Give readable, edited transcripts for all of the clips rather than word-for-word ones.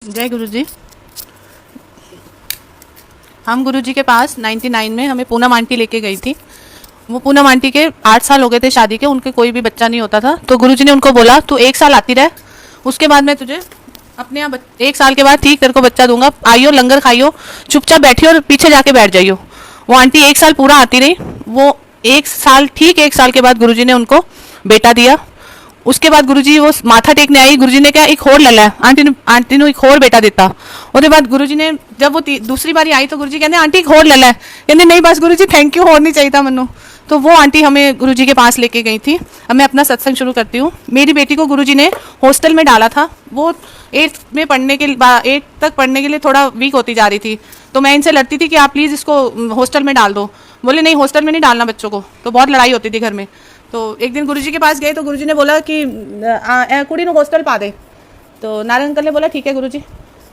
जय गुरु जी। हम गुरु जी के पास 99 में हमें पूनम आंटी लेके गई थी। वो पूनम आंटी के 8 साल हो गए थे शादी के, उनके कोई भी बच्चा नहीं होता था। तो गुरु जी ने उनको बोला तू 1 साल आती रह, उसके बाद मैं तुझे अपने यहाँ 1 साल के बाद ठीक तेरे को बच्चा दूंगा, आइयो लंगर खाइयो, चुपचाप बैठियो और पीछे जाके बैठ जाइयो। वो आंटी 1 साल पूरा आती रही। वो 1 साल ठीक 1 साल के बाद गुरु जी ने उनको बेटा दिया। उसके बाद गुरुजी वो माथा टेकने आई। गुरुजी ने क्या एक होर ले आंटी ने एक होर बेटा देता। उसके बाद गुरुजी ने जब वो दूसरी बारी आई तो गुरुजी कहते आंटी एक होर ले कहते नहीं बस गुरुजी थैंक यू, होर नहीं चाहिए था मनु। तो वो आंटी हमें गुरुजी के पास लेके गई थी। अब मैं अपना सत्संग शुरू करती हूँ। मेरी बेटी को गुरुजी ने हॉस्टल में डाला था। वो 8th में पढ़ने के 8 तक पढ़ने के लिए थोड़ा वीक होती जा रही थी। तो मैं इनसे लड़ती थी कि आप प्लीज़ इसको हॉस्टल में डाल दो। बोले नहीं हॉस्टल में नहीं डालना बच्चों को। तो बहुत लड़ाई होती थी घर में। तो एक दिन गुरुजी के पास गए तो गुरुजी ने बोला कि कुड़ी ने हॉस्टल पा दे। तो नारायण अंकल ने बोला ठीक है गुरुजी।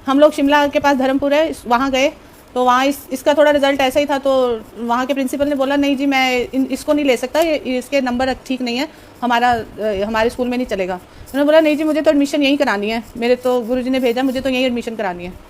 हम लोग शिमला के पास धर्मपुर है वहाँ गए। तो वहाँ इसका थोड़ा रिजल्ट ऐसा ही था। तो वहाँ के प्रिंसिपल ने बोला नहीं जी मैं इसको नहीं ले सकता, इसके नंबर ठीक नहीं है, हमारे स्कूल में नहीं चलेगा। उन्होंने बोला नहीं जी मुझे तो एडमिशन यहीं करानी है, मेरे तो गुरुजी ने भेजा, मुझे तो यहीं एडमिशन करानी है।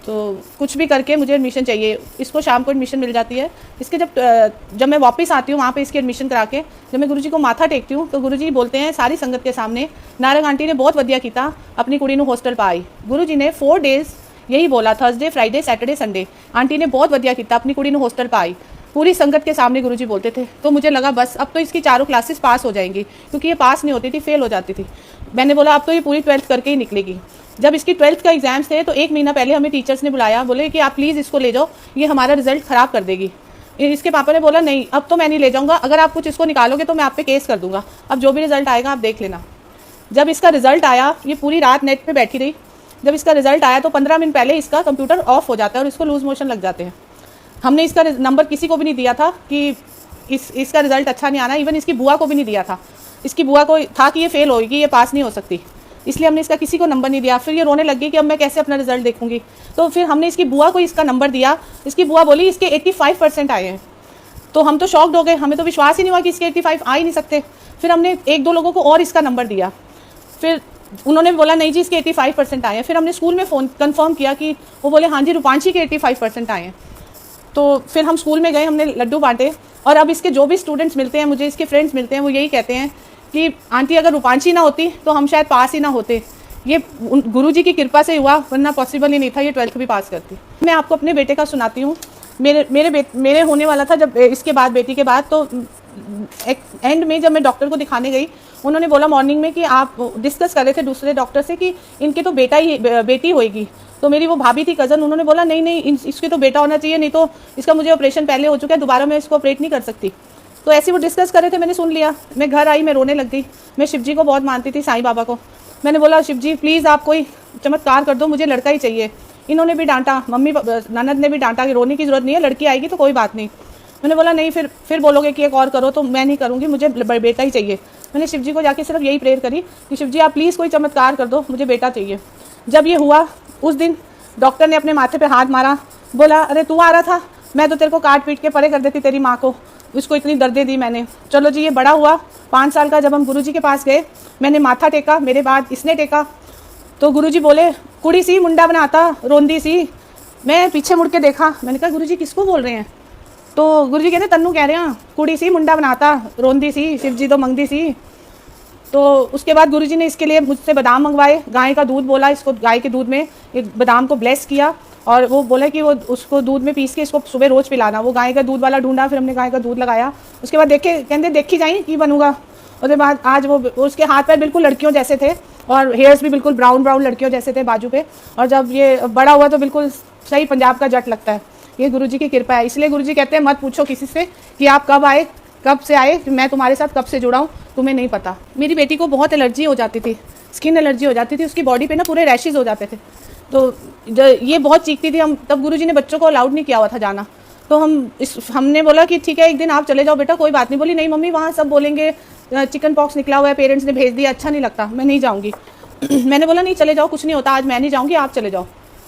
तो कुछ भी करके मुझे एडमिशन चाहिए। इसको शाम को एडमिशन मिल जाती है। इसके जब मैं वापस आती हूँ वहाँ पे इसकी एडमिशन करा के, जब मैं गुरुजी को माथा टेकती हूँ तो गुरुजी बोलते हैं सारी संगत के सामने नारंग आंटी ने बहुत वधिया किया, अपनी कुड़ी नू हॉस्टल पाई। गुरुजी ने 4 डेज यही बोला, Thursday Friday Saturday Sunday, aunty ने बहुत वधिया किया, अपनी कुड़ी नू हॉस्टल पाई। पूरी संगत के सामने गुरुजी बोलते थे। तो मुझे लगा बस अब तो इसकी चारों क्लासेस पास हो जाएंगी, क्योंकि ये पास नहीं होती थी, फेल हो जाती थी। मैंने बोला अब तो ये पूरी 12th करके ही निकलेगी। जब इसकी 12th का एग्जाम्स थे तो 1 महीना पहले हमें टीचर्स ने बुलाया, बोले कि आप प्लीज़ इसको ले जाओ, ये हमारा रिजल्ट ख़राब कर देगी। इसके पापा ने बोला नहीं अब तो मैं नहीं ले जाऊंगा, अगर आप कुछ इसको निकालोगे तो मैं आप पे केस कर दूंगा, अब जो भी रिजल्ट आएगा आप देख लेना। जब इसका रिजल्ट आया ये पूरी रात नेट पे बैठी रही। जब इसका रिजल्ट आया तो 15 मिनट पहले इसका कंप्यूटर ऑफ हो जाता है और इसको लूज मोशन लग जाते हैं। हमने इसका नंबर किसी को भी नहीं दिया था कि इसका रिजल्ट अच्छा नहीं आना, इवन इसकी बुआ को भी नहीं दिया था। इसकी बुआ को था कि ये फेल होगी, ये पास नहीं हो सकती, इसलिए हमने इसका किसी को नंबर नहीं दिया। फिर ये रोने लग गई कि अब मैं कैसे अपना रिजल्ट देखूंगी। तो फिर हमने इसकी बुआ को इसका नंबर दिया। इसकी बुआ बोली इसके 85% आए हैं। तो हम तो शॉक्ड हो गए, हमें तो विश्वास ही नहीं हुआ कि इसके 85 आ ही नहीं सकते। फिर हमने 1-2 लोगों को और इसका नंबर दिया। फिर उन्होंने बोला नहीं जी इसके 85% आए हैं। फिर हमने स्कूल में फ़ोन कन्फर्म किया कि वो बोले हाँ जी रूपांशी के 85% आए हैं। तो फिर हम स्कूल में गए, हमने लड्डू बांटे। और अब इसके जो भी स्टूडेंट्स मिलते हैं मुझे, इसके फ्रेंड्स मिलते हैं, वो यही कहते हैं कि आंटी अगर रूपांशी ना होती तो हम शायद पास ही ना होते। ये गुरुजी की कृपा से हुआ, वरना पॉसिबल ही नहीं था ये 12th भी पास करती। मैं आपको अपने बेटे का सुनाती हूँ। मेरे होने वाला था जब इसके बाद बेटी के बाद। तो एंड में जब मैं डॉक्टर को दिखाने गई, उन्होंने बोला मॉर्निंग में कि आप डिस्कस कर रहे थे दूसरे डॉक्टर से कि इनके तो बेटी होएगी। तो मेरी वो भाभी थी कज़न, उन्होंने बोला नहीं इसके तो बेटा होना चाहिए, नहीं तो इसका मुझे ऑपरेशन पहले हो चुका है, दोबारा मैं इसको ऑपरेट नहीं कर सकती। तो ऐसे वो डिस्कस कर रहे थे, मैंने सुन लिया। मैं घर आई, मैं रोने लग गई। मैं शिव जी को बहुत मानती थी, साईं बाबा को। मैंने बोला शिव जी प्लीज़ आप कोई चमत्कार कर दो, मुझे लड़का ही चाहिए। इन्होंने भी डांटा, मम्मी ननद ने भी डांटा कि रोने की ज़रूरत नहीं है, लड़की आएगी तो कोई बात नहीं। मैंने बोला नहीं फिर बोलोगे कि एक और करो, तो मैं नहीं करूँगी, मुझे बेटा ही चाहिए। मैंने शिव जी को जाके सिर्फ यही प्रेयर करी कि शिव जी आप प्लीज़ कोई चमत्कार कर दो, मुझे बेटा चाहिए। जब ये हुआ उस दिन डॉक्टर ने अपने माथे पे हाथ मारा, बोला अरे तू आ रहा था, मैं तो तेरे को काट पीट के परे कर देती तेरी माँ को, उसको इतनी दर्दें दी मैंने। चलो जी ये बड़ा हुआ 5 साल का। जब हम गुरुजी के पास गए, मैंने माथा टेका, मेरे बाद इसने टेका। तो गुरुजी बोले कुड़ी सी मुंडा बनाता रोंदी सी। मैं पीछे मुड़ के देखा, मैंने कहा गुरुजी किसको बोल रहे हैं? तो गुरुजी कहते तन्नू कह रहे हैं, कुड़ी सी मुंडा बनाता रोंदी सी, शिव जी तो मंगदी सी। तो उसके बाद गुरुजी ने इसके लिए मुझसे बादाम मंगवाए, गाय का दूध बोला, इसको गाय के दूध में एक बादाम को ब्लेस किया और वो बोला कि वो उसको दूध में पीस के इसको सुबह रोज़ पिलाना। वो गाय का दूध वाला ढूंढा, फिर हमने गाय का दूध लगाया। उसके बाद कहते देखी जाए कि बनूंगा। उसके बाद आज वो उसके हाथ पैर बिल्कुल लड़कियों जैसे थे और हेयर्स भी बिल्कुल ब्राउन लड़कियों जैसे थे बाजू पे। और जब ये बड़ा हुआ तो बिल्कुल सही पंजाब का जट लगता है। ये गुरुजी की कृपा है। इसलिए गुरुजी कहते हैं मत पूछो किसी से कि आप कब आए, कब से आए, मैं तुम्हारे साथ कब से जुड़ा हूँ, तुम्हें नहीं पता। मेरी बेटी को बहुत एलर्जी हो जाती थी, स्किन एलर्जी हो जाती थी, उसकी बॉडी पे ना पूरे रैशेज हो जाते थे। तो ये बहुत चीखती थी। हम तब गुरुजी ने बच्चों को अलाउड नहीं किया हुआ था जाना। तो हमने बोला कि ठीक है एक दिन आप चले जाओ बेटा, कोई बात नहीं। बोली नहीं मम्मी वहाँ सब बोलेंगे चिकन पॉक्स निकला हुआ है, पेरेंट्स ने भेज दिया, अच्छा नहीं लगता, मैं नहीं जाऊँगी। मैंने बोला नहीं चले जाओ, कुछ नहीं होता, आज मैं नहीं जाऊँगी, आप चले जाओ।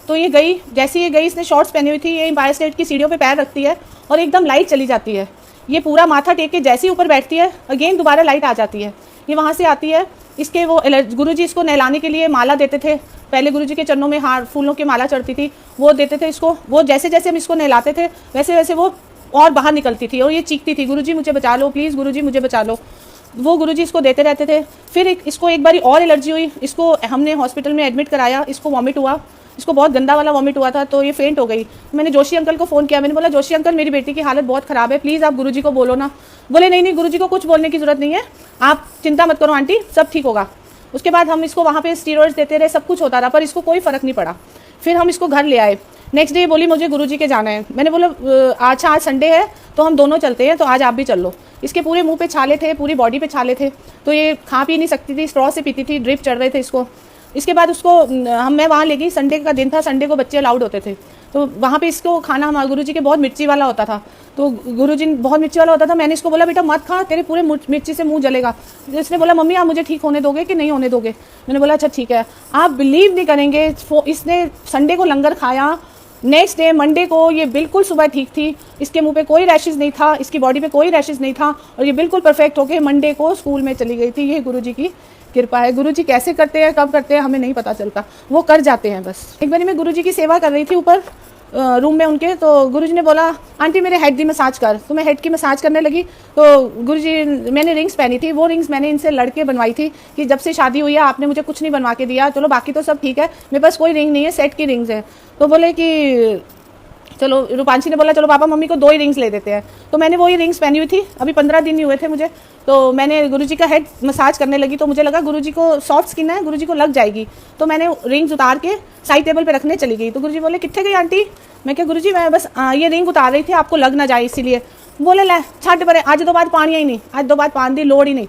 तो ये गई। जैसे ये गई, इसने शॉर्ट्स पहनी हुई थी, ये एम्पायर स्टेट की सीढ़ियों पे पैर रखती है और एकदम लाइट चली जाती है। ये पूरा माथा टेक के जैसे ही ऊपर बैठती है, अगेन दोबारा लाइट आ जाती है। ये वहाँ से आती है। इसके वो गुरुजी इसको नहलाने के लिए माला देते थे, पहले गुरुजी के चरणों में हार फूलों की माला चढ़ती थी, वो देते थे इसको। वो जैसे जैसे हम इसको नहलाते थे वैसे वैसे वो और बाहर निकलती थी और ये चीखती थी, गुरुजी मुझे बचा लो प्लीज़, गुरुजी मुझे बचा लो। वो गुरुजी इसको देते रहते थे। फिर इसको एक बारी और एलर्जी हुई, इसको हमने हॉस्पिटल में एडमिट कराया, इसको वॉमिट हुआ, इसको बहुत गंदा वाला वॉमिट हुआ था, तो ये फेंट हो गई। मैंने जोशी अंकल को फ़ोन किया, मैंने बोला जोशी अंकल मेरी बेटी की हालत बहुत ख़राब है, प्लीज़ आप गुरुजी को बोलो ना। बोले नहीं नहीं गुरुजी को कुछ बोलने की ज़रूरत नहीं है, आप चिंता मत करो आंटी, सब ठीक होगा। उसके बाद हम इसको वहाँ पे स्टीरॉइड्स देते रहे, सब कुछ होता रहा, पर इसको कोई फ़र्क नहीं पड़ा। फिर हम इसको घर ले आए। नेक्स्ट डे बोली मुझे गुरुजी के जाना है। मैंने बोला अच्छा आज संडे है तो हम दोनों चलते हैं, तो आज आप भी चल लो। इसके पूरे मुंह पे छाले थे, पूरी बॉडी पे छाले थे, तो ये खा पी नहीं सकती थी, स्ट्रॉ से पीती थी, ड्रिप चढ़ रहे थे इसको। इसके बाद उसको मैं वहाँ ले गई, संडे का दिन था, संडे को बच्चे अलाउड होते थे, तो वहाँ पे इसको खाना हमारे गुरुजी के बहुत मिर्ची वाला होता था, तो गुरुजी बहुत मिर्ची वाला होता था। मैंने इसको बोला बेटा मत खा, तेरे पूरे मिर्ची से मुंह जलेगा। तो इसने बोला मम्मी आप मुझे ठीक होने दोगे कि नहीं होने दोगे? मैंने बोला अच्छा ठीक है। आप बिलीव नहीं करेंगे, इसने संडे को लंगर खाया, नेक्स्ट डे मंडे को ये बिल्कुल सुबह ठीक थी, इसके मुंह पे कोई रैशेज नहीं था, इसकी बॉडी पे कोई रैशेज नहीं था, और ये बिल्कुल परफेक्ट होके मंडे को स्कूल में चली गई थी। ये गुरुजी की कृपा है। गुरुजी कैसे करते हैं, कब करते हैं, हमें नहीं पता चलता, वो कर जाते हैं बस। एक बार मैं गुरुजी की सेवा कर रही थी ऊपर रूम में उनके, तो गुरुजी ने बोला आंटी मेरे हेड की मसाज कर, तो मैं हेड की मसाज करने लगी। तो गुरुजी, मैंने रिंग्स पहनी थी, वो रिंग्स मैंने इनसे लड़के बनवाई थी कि जब से शादी हुई है आपने मुझे कुछ नहीं बनवा के दिया, चलो बाकी तो सब ठीक है, मेरे पास कोई रिंग नहीं है, सेट की रिंग्स है। तो बोले कि चलो, रूपांशी ने बोला चलो पापा मम्मी को 2 ही रिंग्स ले देते हैं। तो मैंने वही रिंग्स पहनी हुई थी, अभी 15 दिन ही हुए थे मुझे, तो मैंने गुरुजी का हेड मसाज करने लगी, तो मुझे लगा गुरुजी को सॉफ्ट स्किन है, गुरुजी को लग जाएगी, तो मैंने रिंग्स उतार के साइड टेबल पे रखने चली गई। तो गुरुजी बोले कितने गई आंटी? मैं क्या गुरुजी मैं बस ये रिंग उतार रही थी, आपको लग ना जाए इसीलिए। बोले ला छट परे, आज 2 बार पानी ही नहीं, आज 2 बार पानी दी लोड़ ही नहीं।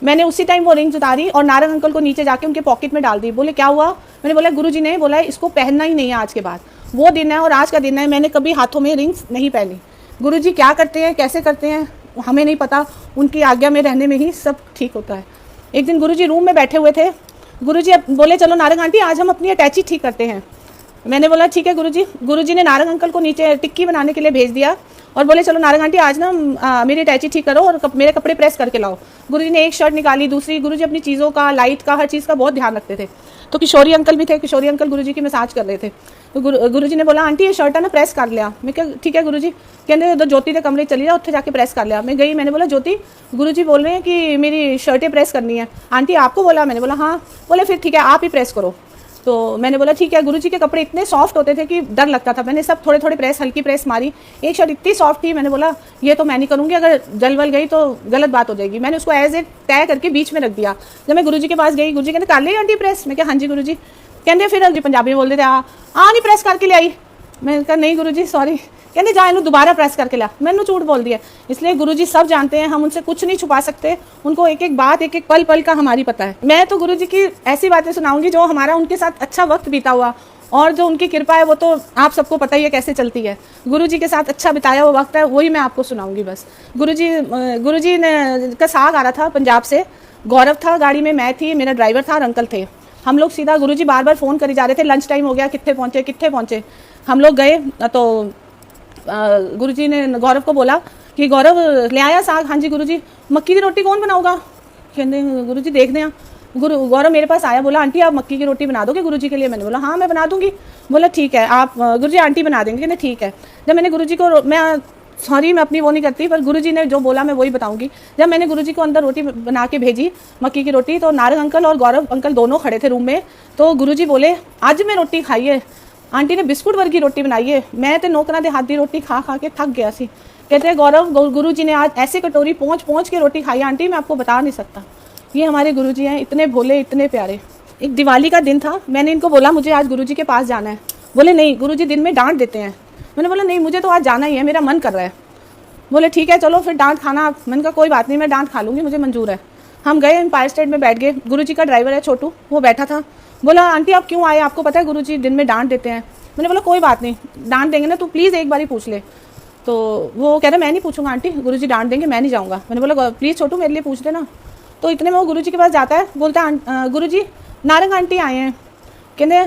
मैंने उसी टाइम वो रिंग्स उतारी और नारंग अंकल को नीचे जाके उनके पॉकेट में डाल दी। बोले क्या हुआ? मैंने बोला गुरुजी ने बोला इसको पहनना ही नहीं है आज के बाद, वो दिन है और आज का दिन है, मैंने कभी हाथों में रिंग्स नहीं पहनी। गुरुजी क्या करते हैं, कैसे करते हैं हमें नहीं पता, उनकी आज्ञा में रहने में ही सब ठीक होता है। एक दिन गुरुजी रूम में बैठे हुए थे, गुरुजी बोले चलो नारंग आंटी आज हम अपनी अटैची ठीक करते हैं। मैंने बोला ठीक है गुरुजी। गुरुजी ने नारंग अंकल को नीचे टिक्की बनाने के लिए भेज दिया और बोले चलो नारंग आंटी आज ना मेरी अटैची ठीक करो और मेरे कपड़े प्रेस करके लाओ। गुरुजी ने एक शर्ट निकाली, दूसरी, गुरुजी अपनी चीज़ों का, लाइट का, हर चीज़ का बहुत ध्यान रखते थे। तो किशोरी अंकल भी थे, किशोरी अंकल गुरुजी की मसाज कर रहे थे। तो गुरुजी ने बोला आंटी ये शर्ट है ना प्रेस कर लिया। मैं क्या ठीक है गुरुजी। कहते उधर ज्योति के कमरे चली जा, उत्थे जाके प्रेस कर लिया। मैं गई, मैंने बोला ज्योति गुरुजी बोल रहे हैं कि मेरी शर्टें प्रेस करनी है। आंटी आपको बोला? मैंने बोला हाँ। बोले फिर ठीक है आप ही प्रेस करो। तो मैंने बोला ठीक है। गुरुजी के कपड़े इतने सॉफ्ट होते थे कि डर लगता था। मैंने सब थोड़े थोड़े प्रेस, हल्की प्रेस मारी। एक शर्ट इतनी सॉफ्ट थी, मैंने बोला ये तो मैं नहीं करूँगी, अगर जल वल गई तो गलत बात हो जाएगी। मैंने उसको एज ए तय करके बीच में रख दिया। जब मैं गुरुजी के पास गई, गुरुजी कहते कर ली आंटी प्रेस? मैं क्या हाँ जी गुरुजी। कहते फिर पंजाबी में बोलते थे नहीं प्रेस करके ले आई। मैंने कहा नहीं गुरुजी सॉरी। कहते जा इन्हों दोबारा प्रेस करके ला। मैंने झूठ बोल दिया। इसलिए गुरुजी सब जानते हैं, हम उनसे कुछ नहीं छुपा सकते। उनको एक एक बात, एक एक पल पल का हमारी पता है। मैं तो गुरुजी की ऐसी बातें सुनाऊंगी जो हमारा उनके साथ अच्छा वक्त बीता हुआ, और जो उनकी कृपा है वो तो आप सबको पता ही है कैसे चलती है। गुरुजी के साथ अच्छा बिताया हुआ वक्त है, वही मैं आपको सुनाऊंगी बस। गुरुजी ने का साग आ रहा था पंजाब से, गौरव था गाड़ी में, मैं थी, मेरा ड्राइवर था और अंकल थे। हम लोग सीधा, गुरुजी बार बार फ़ोन करी जा रहे थे लंच टाइम हो गया, कितने पहुँचे। हम लोग गए तो गुरुजी ने गौरव को बोला कि गौरव ले आया साग? हाँ जी गुरुजी। मक्की की रोटी कौन बनाऊगा? कहते गुरुजी देखते हैं। गौरव मेरे पास आया, बोला आंटी आप मक्की की रोटी बना दोगे गुरुजी के लिए? मैंने बोला हाँ मैं बना दूंगी। बोला ठीक है आप गुरुजी आंटी बना देंगे? कहते ठीक है। जब मैंने गुरुजी को, मैं अपनी वो नहीं करती, पर गुरुजी ने जो बोला मैं वही बताऊंगी। जब मैंने गुरुजी को अंदर रोटी बना के भेजी, मक्की की रोटी, तो नारंग अंकल और गौरव अंकल दोनों खड़े थे रूम में। तो गुरुजी बोले आज मैं रोटी खाई है, आंटी ने बिस्कुट वर्गी रोटी बनाई है, मैं तो नौकरा दे हाथ की रोटी खा खा के थक गया सी। कहते हैं गौरव गुरुजी ने आज ऐसे कटोरी पहुँच के रोटी खाई आंटी, मैं आपको बता नहीं सकता। ये हमारे गुरुजी हैं, इतने भोले, इतने प्यारे। एक दिवाली का दिन था, मैंने इनको बोला मुझे आज गुरुजी के पास जाना है। बोले नहीं गुरुजी दिन में डांट देते हैं। मैंने बोला नहीं मुझे तो आज जाना ही है, मेरा मन कर रहा है। बोले ठीक है चलो फिर डांट खाना। मैंने कहा कोई बात नहीं, मैं डांट खा लूँगी, मुझे मंजूर है। हम गए एम्पायर स्टेट में बैठ गए। गुरुजी का ड्राइवर है छोटू, वो बैठा था। बोला आंटी आप क्यों आए, आपको पता है गुरुजी दिन में डांट देते हैं? मैंने बोला कोई बात नहीं, डांट देंगे ना तू प्लीज़ एक बार ही पूछ ले। तो वो कह रहा मैं नहीं पूछूंगा आंटी, गुरुजी डांट देंगे, मैं नहीं जाऊँगा। मैंने बोला प्लीज़ छोटू मेरे लिए पूछ लेना। तो इतने में वो गुरुजी के पास जाता है, बोलता है गुरुजी नारंग आंटी आए हैं। कहते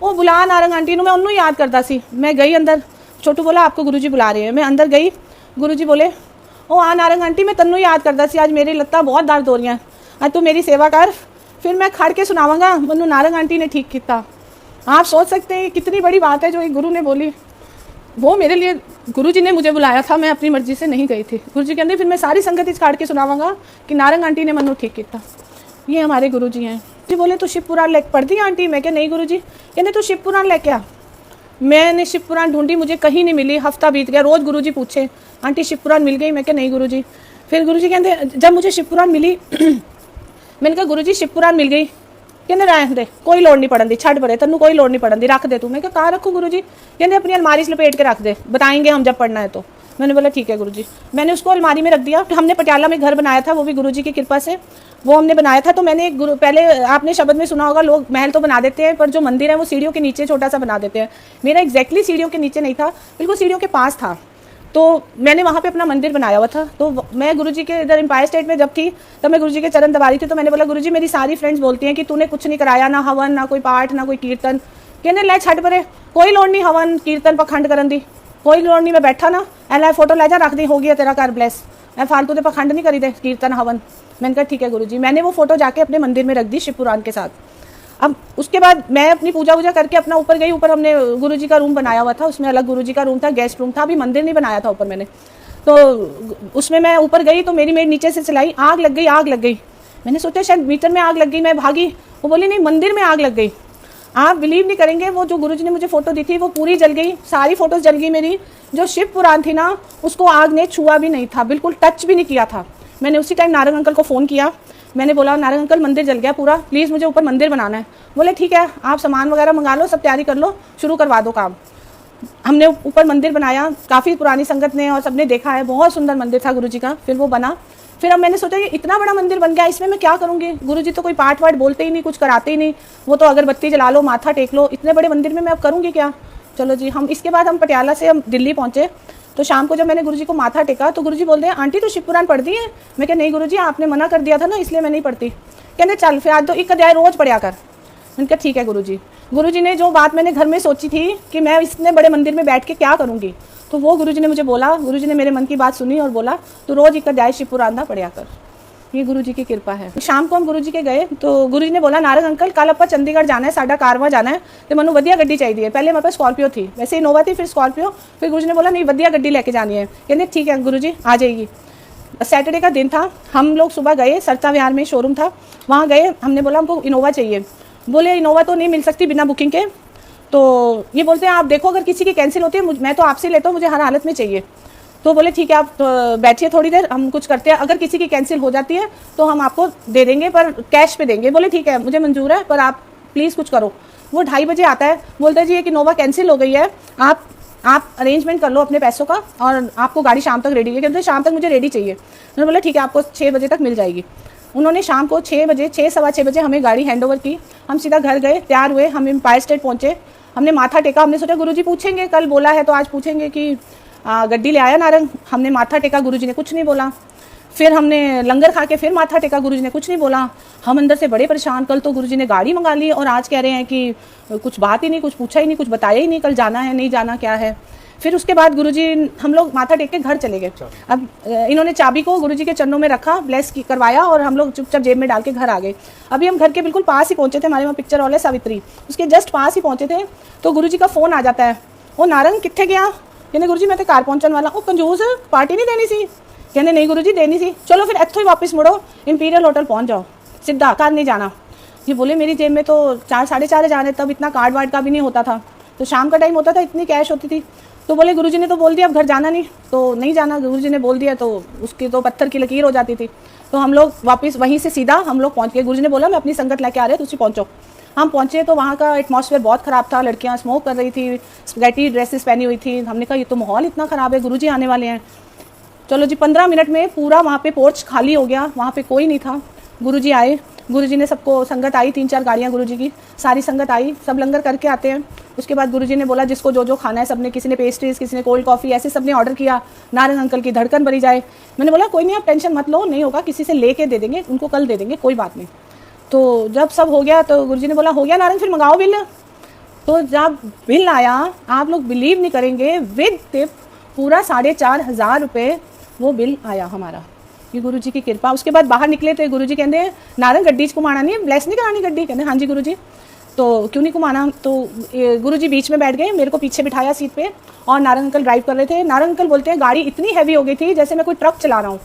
वो बुला नारंग आंटी मैं उन्होंने याद करता सी। मैं गई अंदर, छोटू बोला आपको गुरुजी बुला रहे हैं। मैं अंदर गई, गुरुजी बोले हाँ नारंग आंटी मैं तन्नू याद करता सी, आज मेरी लत्ता बहुत दर्द हो रही हैं, आज तू मेरी सेवा कर, फिर मैं खड़ के सुनावांगा, मैनू नारंग आंटी ने ठीक किया। आप सोच सकते हैं कितनी बड़ी बात है जो एक गुरु ने बोली। वो मेरे लिए, गुरुजी ने मुझे बुलाया था, मैं अपनी मर्जी से नहीं गई थी। गुरुजी कहते फिर मैं सारी संगत इस काट के सुनावांगा कि नारंग आंटी ने मनु ठीक किया। ये हमारे गुरुजी हैं जी। बोले तो शिव पुराण लेके पढ़ दी आंटी? मैं क्या नहीं गुरुजी। कहते तो शिव पुराण लेके आ। मैंने शिव पुराण ढूंढी, मुझे कहीं नहीं मिली। हफ्ता बीत गया, रोज गुरुजी पूछे आंटी शिव पुराण मिल गई? मैं क्या नहीं गुरुजी। फिर गुरुजी कहते जब मुझे शिव पुराण मिली मैंने कहा गुरुजी शिव पुराण मिल गई। कहते रहने दे, कोई लोड़ नहीं पड़न दी, छड़ पड़े तेनू कोई लोड़ नहीं पड़न दी, रख दे तू। मैं क्या कहाँ रखूँ गुरुजी। कहते अपनी अलमारी से लपेट के रख दे, बताएंगे हम जब पढ़ना है तो। मैंने बोला ठीक है गुरुजी। मैंने उसको अलमारी में रख दिया। हमने पटियाला में घर बनाया था, वो भी गुरुजी की कृपा से वो हमने बनाया था। तो मैंने पहले आपने शब्द में सुना होगा, लोग महल तो बना देते हैं पर जो मंदिर है वो सीढ़ियों के नीचे छोटा सा बना देते हैं। मेरा एग्जैक्टली सीढ़ियों के नीचे नहीं था, बिल्कुल सीढ़ियों के पास था। तो मैंने वहाँ पे अपना मंदिर बनाया हुआ था। तो मैं गुरुजी के इधर एम्पायर स्टेट में जब थी तब मैं गुरुजी के चरण दबा रही थी। तो मैंने बोला गुरुजी मेरी सारी फ्रेंड्स बोलती हैं कि तूने कुछ नहीं कराया, ना हवन, ना कोई पाठ, ना कोई कीर्तन। कहने लै छड़ परे, कोई लोड़ नहीं हवन कीर्तन पखंड करन दी, कोई लोड़ नहीं। मैं बैठा ना ऐ फोटो लै जा रख दी, हो गया तेरा घर ब्लेस। मैं फालतू दे पखंड नहीं करी दे कीर्तन हवन। मैंने कहा ठीक है गुरुजी। मैंने वो फोटो जाके अपने मंदिर में रख दी शिव पुराण के साथ। अब उसके बाद मैं अपनी पूजा वूजा करके अपना ऊपर गई। ऊपर हमने गुरुजी का रूम बनाया हुआ था, उसमें अलग गुरुजी का रूम था, गेस्ट रूम था। अभी मंदिर नहीं बनाया था ऊपर मैंने। तो उसमें मैं ऊपर गई तो मेरी मेड नीचे से चलाई, आग लग गई, आग लग गई। मैंने सोचा शायद मीटर में आग लग गई, मैं भागी। वो बोली नहीं मंदिर में आग लग गई। आप बिलीव नहीं करेंगे, वो जो गुरुजी ने मुझे फोटो दी थी वो पूरी जल गई, सारी फोटोज जल गई मेरी। जो शिव पुराण थी ना उसको आग ने छुआ भी नहीं था, बिल्कुल टच भी नहीं किया था। मैंने उसी टाइम नारंग अंकल को फ़ोन किया। मैंने बोला नारंग अंकल मंदिर जल गया पूरा, प्लीज़ मुझे ऊपर मंदिर बनाना है। बोले ठीक है, आप सामान वगैरह मंगा लो, सब तैयारी कर लो, शुरू करवा दो काम। हमने ऊपर मंदिर बनाया, काफ़ी पुरानी संगत ने और सबने देखा है, बहुत सुंदर मंदिर था गुरुजी का। फिर वो बना। फिर अब मैंने सोचा कि इतना बड़ा मंदिर बन गया, इसमें मैं क्या करूँगी। गुरुजी तो कोई पाठ वाठ बोलते ही नहीं, कुछ कराते ही नहीं। वो तो अगरबत्ती जला लो, माथा टेक लो। इतने बड़े मंदिर में मैं अब करूँगी क्या। चलो जी, हम इसके बाद हम पटियाला से हम दिल्ली पहुँचे। तो शाम को जब मैंने गुरुजी को माथा टेका तो गुरुजी बोलते हैं आंटी तो शिव पुराण पढ़ती है? मैं क्या नहीं गुरुजी, आपने मना कर दिया था ना इसलिए मैं नहीं पढ़ती। कहते चल फिर आज तो एक अध्याय रोज पढ़ा कर। मैंने कहा ठीक है गुरुजी। गुरुजी ने जो बात मैंने घर में सोची थी कि मैं इतने बड़े मंदिर में बैठ के क्या करूँगी, तो वो गुरुजी ने मुझे बोला। गुरुजी ने मेरे मन की बात सुनी और बोला तो रोज एक अध्याय शिव पुराण दा पढ़ा कर। ये गुरुजी की कृपा है। शाम को हम गुरुजी के गए तो गुरुजी ने बोला नारंग अंकल कल आप चंडीगढ़ जाना है, साडा कारवां जाना है, तो मैंने वधिया गड्डी चाहिए। पहले हमारे पास स्कॉर्पियो थी, वैसे इनोवा थी, फिर स्कॉर्पियो। फिर गुरुजी ने बोला नहीं वधिया गड्डी लेके जानी है। कहते ठीक है गुरुजी आ जाएगी। सैटरडे का दिन था, हम लोग सुबह गए, सरचा विहार में शोरूम था, वहाँ गए। हमने बोला हमको इनोवा चाहिए। बोले इनोवा तो नहीं मिल सकती बिना बुकिंग के। तो ये बोलते हैं आप देखो अगर किसी की कैंसिल होती है मैं तो आपसे लेता हूँ, मुझे हर हालत में चाहिए। तो बोले ठीक है आप बैठिए थोड़ी देर, हम कुछ करते हैं, अगर किसी की कैंसिल हो जाती है तो हम आपको दे देंगे पर कैश पे देंगे। बोले ठीक है मुझे मंजूर है पर आप प्लीज़ कुछ करो। वो 2:30 बजे आता है, बोलता है जी ये कि इनोवा कैंसिल हो गई है, आप अरेंजमेंट कर लो अपने पैसों का और आपको गाड़ी शाम तक रेडी है। कहते शाम तक मुझे रेडी चाहिए। मैंने बोला ठीक है आपको 6 बजे तक मिल जाएगी। उन्होंने शाम को 6 बजे 6 सवा 6 बजे हमें गाड़ी हैंड ओवर की। हम सीधा घर गए, तैयार हुए, हम एम्पायर स्टेट पहुँचे। हमने माथा टेका, हमने सोचा गुरुजी पूछेंगे, कल बोला है तो आज पूछेंगे कि गड्डी ले आया नारंग। हमने माथा टेका, गुरुजी ने कुछ नहीं बोला। फिर हमने लंगर खा के फिर माथा टेका, गुरुजी ने कुछ नहीं बोला। हम अंदर से बड़े परेशान, कल तो गुरुजी ने गाड़ी मंगा ली और आज कह रहे हैं कि कुछ बात ही नहीं, कुछ पूछा ही नहीं, कुछ बताया ही नहीं, कल जाना है नहीं जाना क्या है। फिर उसके बाद गुरुजी हम लोग माथा टेक के घर चले गए। अब इन्होंने चाबी को गुरुजी के चरणों में रखा, ब्लेस करवाया और हम लोग चुपचाप जेब में डाल के घर आ गए। अभी हम घर के बिल्कुल पास ही पहुंचे थे, हमारे वहाँ पिक्चर हॉल है सावित्री, उसके जस्ट पास ही पहुंचे थे तो गुरुजी का फ़ोन आ जाता है। वो नारंग कितने गया? कहने गुरुजी मैं तो कार पहुंचने वाला। वो कंजूस पार्टी नहीं देनी सी? कहने नहीं गुरुजी देनी सी। चलो फिर इत्थों ही वापस मुड़ो, इंपीरियल होटल पहुंच जाओ, सीधा कार नहीं जाना। ये बोले मेरी जेब में तो 4 साढ़े 4 हज़ार है, तब इतना कार्ड वार्ड का भी नहीं होता था, तो शाम का टाइम होता था, इतनी कैश होती थी। तो बोले गुरुजी ने तो बोल दिया अब घर जाना नहीं, तो नहीं जाना। गुरुजी ने बोल दिया तो उसकी तो पत्थर की लकीर हो जाती थी। तो हम लोग वापस वहीं से सीधा हम लोग पहुँच गए। गुरुजी ने बोला मैं अपनी संगत लेके आ रहे हो, तुम पहुँचो। हम पहुँचे तो वहाँ का एटमॉस्फेयर बहुत ख़राब था, लड़कियाँ स्मोक कर रही थी, स्पैगेटी ड्रेसेस पहनी हुई थी। हमने कहा ये तो माहौल इतना ख़राब है, गुरुजी आने वाले हैं। चलो जी 15 मिनट में पूरा वहाँ पे पोर्च खाली हो गया, वहाँ पे कोई नहीं था। गुरुजी आए, गुरुजी ने सबको, संगत आई 3-4 गाड़ियाँ गुरुजी की, सारी संगत आई, सब लंगर करके आते हैं। उसके बाद गुरुजी ने बोला जिसको जो जो खाना है सबने, किसी ने पेस्ट्रीज, किसी ने कोल्ड कॉफ़ी, ऐसे सबने ऑर्डर किया। नारंग अंकल की धड़कन भरी जाए। मैंने बोला कोई नहीं आप टेंशन मत लो, नहीं होगा, किसी से लेके दे देंगे, उनको कल दे देंगे, कोई बात नहीं। तो जब सब हो गया तो गुरुजी ने बोला हो गया नारंग, फिर मंगाओ बिल। तो जब बिल आया आप लोग बिलीव नहीं करेंगे, विद टिप पूरा 4,500 रुपये वो बिल आया हमारा। ये गुरुजी की कृपा। उसके बाद बाहर निकले तो गुरुजी कहते हैं नारंग गड्डी च घुमाना नहीं, ब्लेस नहीं करानी गड्डी। कहते हाँ जी गुरुजी। तो क्यों नहीं घुमाना। तो गुरुजी बीच में बैठ गए, मेरे को पीछे बिठाया सीट पे, और नारंग अंकल ड्राइव कर रहे थे। नारंग अंकल बोलते हैं गाड़ी इतनी हैवी हो गई थी जैसे मैं कोई ट्रक चला रहा हूँ।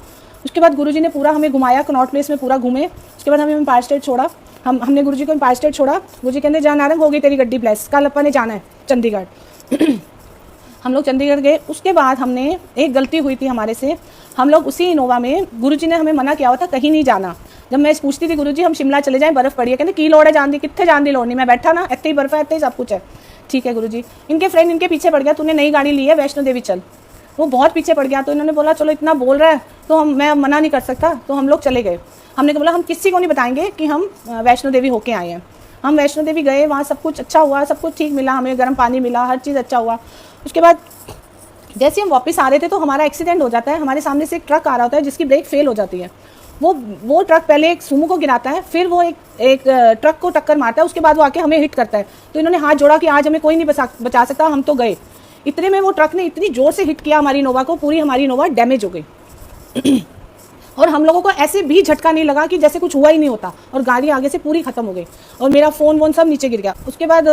उसके बाद गुरुजी ने पूरा हमें घुमाया, कनॉट प्लेस में पूरा घूमे। उसके बाद हमें एम्पायर स्टेट छोड़ा, हमने गुरुजी को एम्पायर स्टेट छोड़ा। गुरुजी कहते जा नारंग, हो गई तेरी गड्डी ब्लेस, कल अपन ने जाना है चंडीगढ़। हम लोग चंडीगढ़ गए। उसके बाद हमने एक गलती हुई थी हमारे से, हम लोग उसी इनोवा में, गुरुजी ने हमें मना किया हुआ था कहीं नहीं जाना। जब मैं पूछती थी गुरुजी हम शिमला चले जाएं, बर्फ़ पड़ी है, कहते की लोड़ है जान दी, कितने जान दी लोड़ नहीं, मैं बैठा ना, इतनी ही बर्फ़ है, इतने ही सब कुछ है। ठीक है गुरुजी। इनके फ्रेंड इनके पीछे पड़ गया, तूने नई गाड़ी ली है वैष्णो देवी चल। वो बहुत पीछे पड़ गया, तो इन्होंने बोला चलो इतना बोल रहा है तो मैं मना नहीं कर सकता, तो हम लोग चले गए। हमने बोला हम किसी को नहीं बताएंगे कि हम वैष्णो देवी होके आए हैं। हम वैष्णो देवी गए, वहाँ सब कुछ अच्छा हुआ, सब कुछ ठीक मिला, हमें गर्म पानी मिला, हर चीज़ अच्छा हुआ। उसके बाद जैसे हम वापस आ रहे थे तो हमारा एक्सीडेंट हो जाता है। हमारे सामने से एक ट्रक आ रहा होता है जिसकी ब्रेक फेल हो जाती है। वो ट्रक पहले एक सुमो को गिराता है, फिर वो एक ट्रक को टक्कर मारता है, उसके बाद वो आके हमें हिट करता है। तो इन्होंने हाथ जोड़ा कि आज हमें कोई नहीं बचा सकता, हम तो गए। इतने में वो ट्रक ने इतनी जोर से हिट किया हमारी इनोवा को, पूरी हमारी इनोवा डैमेज हो गई। और हम लोगों को ऐसे भी झटका नहीं लगा कि जैसे कुछ हुआ ही नहीं होता, और गाड़ी आगे से पूरी खत्म हो गई, और मेरा फ़ोन वोन सब नीचे गिर गया। उसके बाद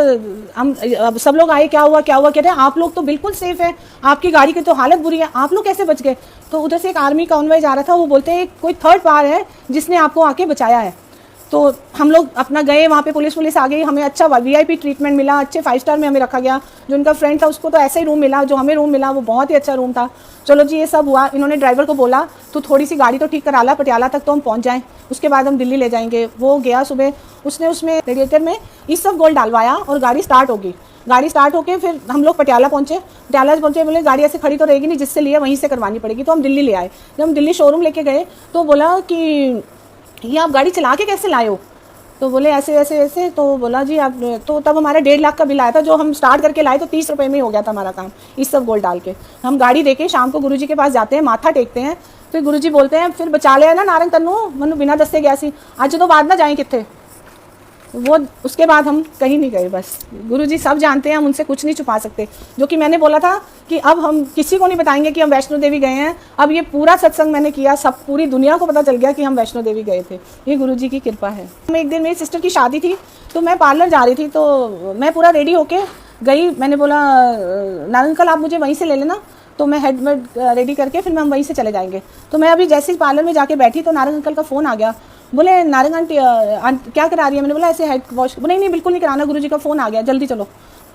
हम सब लोग आए, क्या हुआ कहते हैं आप लोग तो बिल्कुल सेफ है, आपकी गाड़ी की तो हालत बुरी है, आप लोग कैसे बच गए। तो उधर से एक आर्मी कॉन्वॉय जा रहा था, वो बोलते हैं कोई थर्ड पार है जिसने आपको आके बचाया है। तो हम लोग अपना गए, वहाँ पे पुलिस आ गई, हमें अच्छा VIP ट्रीटमेंट मिला, अच्छे 5 स्टार में हमें रखा गया। जो उनका फ्रेंड था उसको तो ऐसे ही रूम मिला, जो हमें रूम मिला वो बहुत ही अच्छा रूम था। चलो जी ये सब हुआ। इन्होंने ड्राइवर को बोला तो थोड़ी सी गाड़ी तो ठीक करा ला, पटियाला तक तो हम पहुँच जाएँ, उसके बाद हम दिल्ली ले जाएंगे। वो गया सुबह, उसने उसमें रेडिएटर में ईसफ गोल्ड डालवाया और गाड़ी स्टार्ट होगी। गाड़ी स्टार्ट होके फिर हम लोग पटियाला पहुँचे। बोले गाड़ी ऐसे खड़ी तो रहेगी नहीं, जिससे लिए वहीं से करवानी पड़ेगी। तो हम दिल्ली ले आए। जब हम दिल्ली शोरूम लेके गए तो बोला कि ये आप गाड़ी चला के कैसे लाए हो। तो बोले ऐसे। तो बोला जी आप, तो तब हमारा 1.5 लाख का बिल आया था, जो हम स्टार्ट करके लाए तो 30 रुपये में ही हो गया था हमारा काम, इस सब गोल्ड डाल के। हम गाड़ी देके शाम को गुरुजी के पास जाते हैं, माथा टेकते हैं, फिर गुरुजी बोलते हैं फिर बचा लिया ना नारंग तन्नू, मनु बिना दस्ते गया सी, आज तो बाद ना जाए कितने। वो उसके बाद हम कहीं नहीं गए। बस गुरुजी सब जानते हैं, हम उनसे कुछ नहीं छुपा सकते। जो कि मैंने बोला था कि अब हम किसी को नहीं बताएंगे कि हम वैष्णो देवी गए हैं। अब ये पूरा सत्संग मैंने किया, सब पूरी दुनिया को पता चल गया कि हम वैष्णो देवी गए थे। ये गुरुजी की कृपा है। एक दिन मेरी सिस्टर की शादी थी, तो मैं पार्लर जा रही थी, तो मैं पूरा रेडी होके गई। मैंने बोला नारंग अंकल आप मुझे वहीं से ले लेना, तो मैं हेड वेड रेडी करके फिर हम वहीं से चले जाएंगे। तो मैं अभी जैसे ही पार्लर में जाके बैठी तो नारंग अंकल का फ़ोन आ गया। बोले नारंग आंटी क्या करा रही है। मैंने बोला ऐसे हेड वॉश। नहीं बिल्कुल नहीं कराना, गुरुजी का फ़ोन आ गया, जल्दी चलो।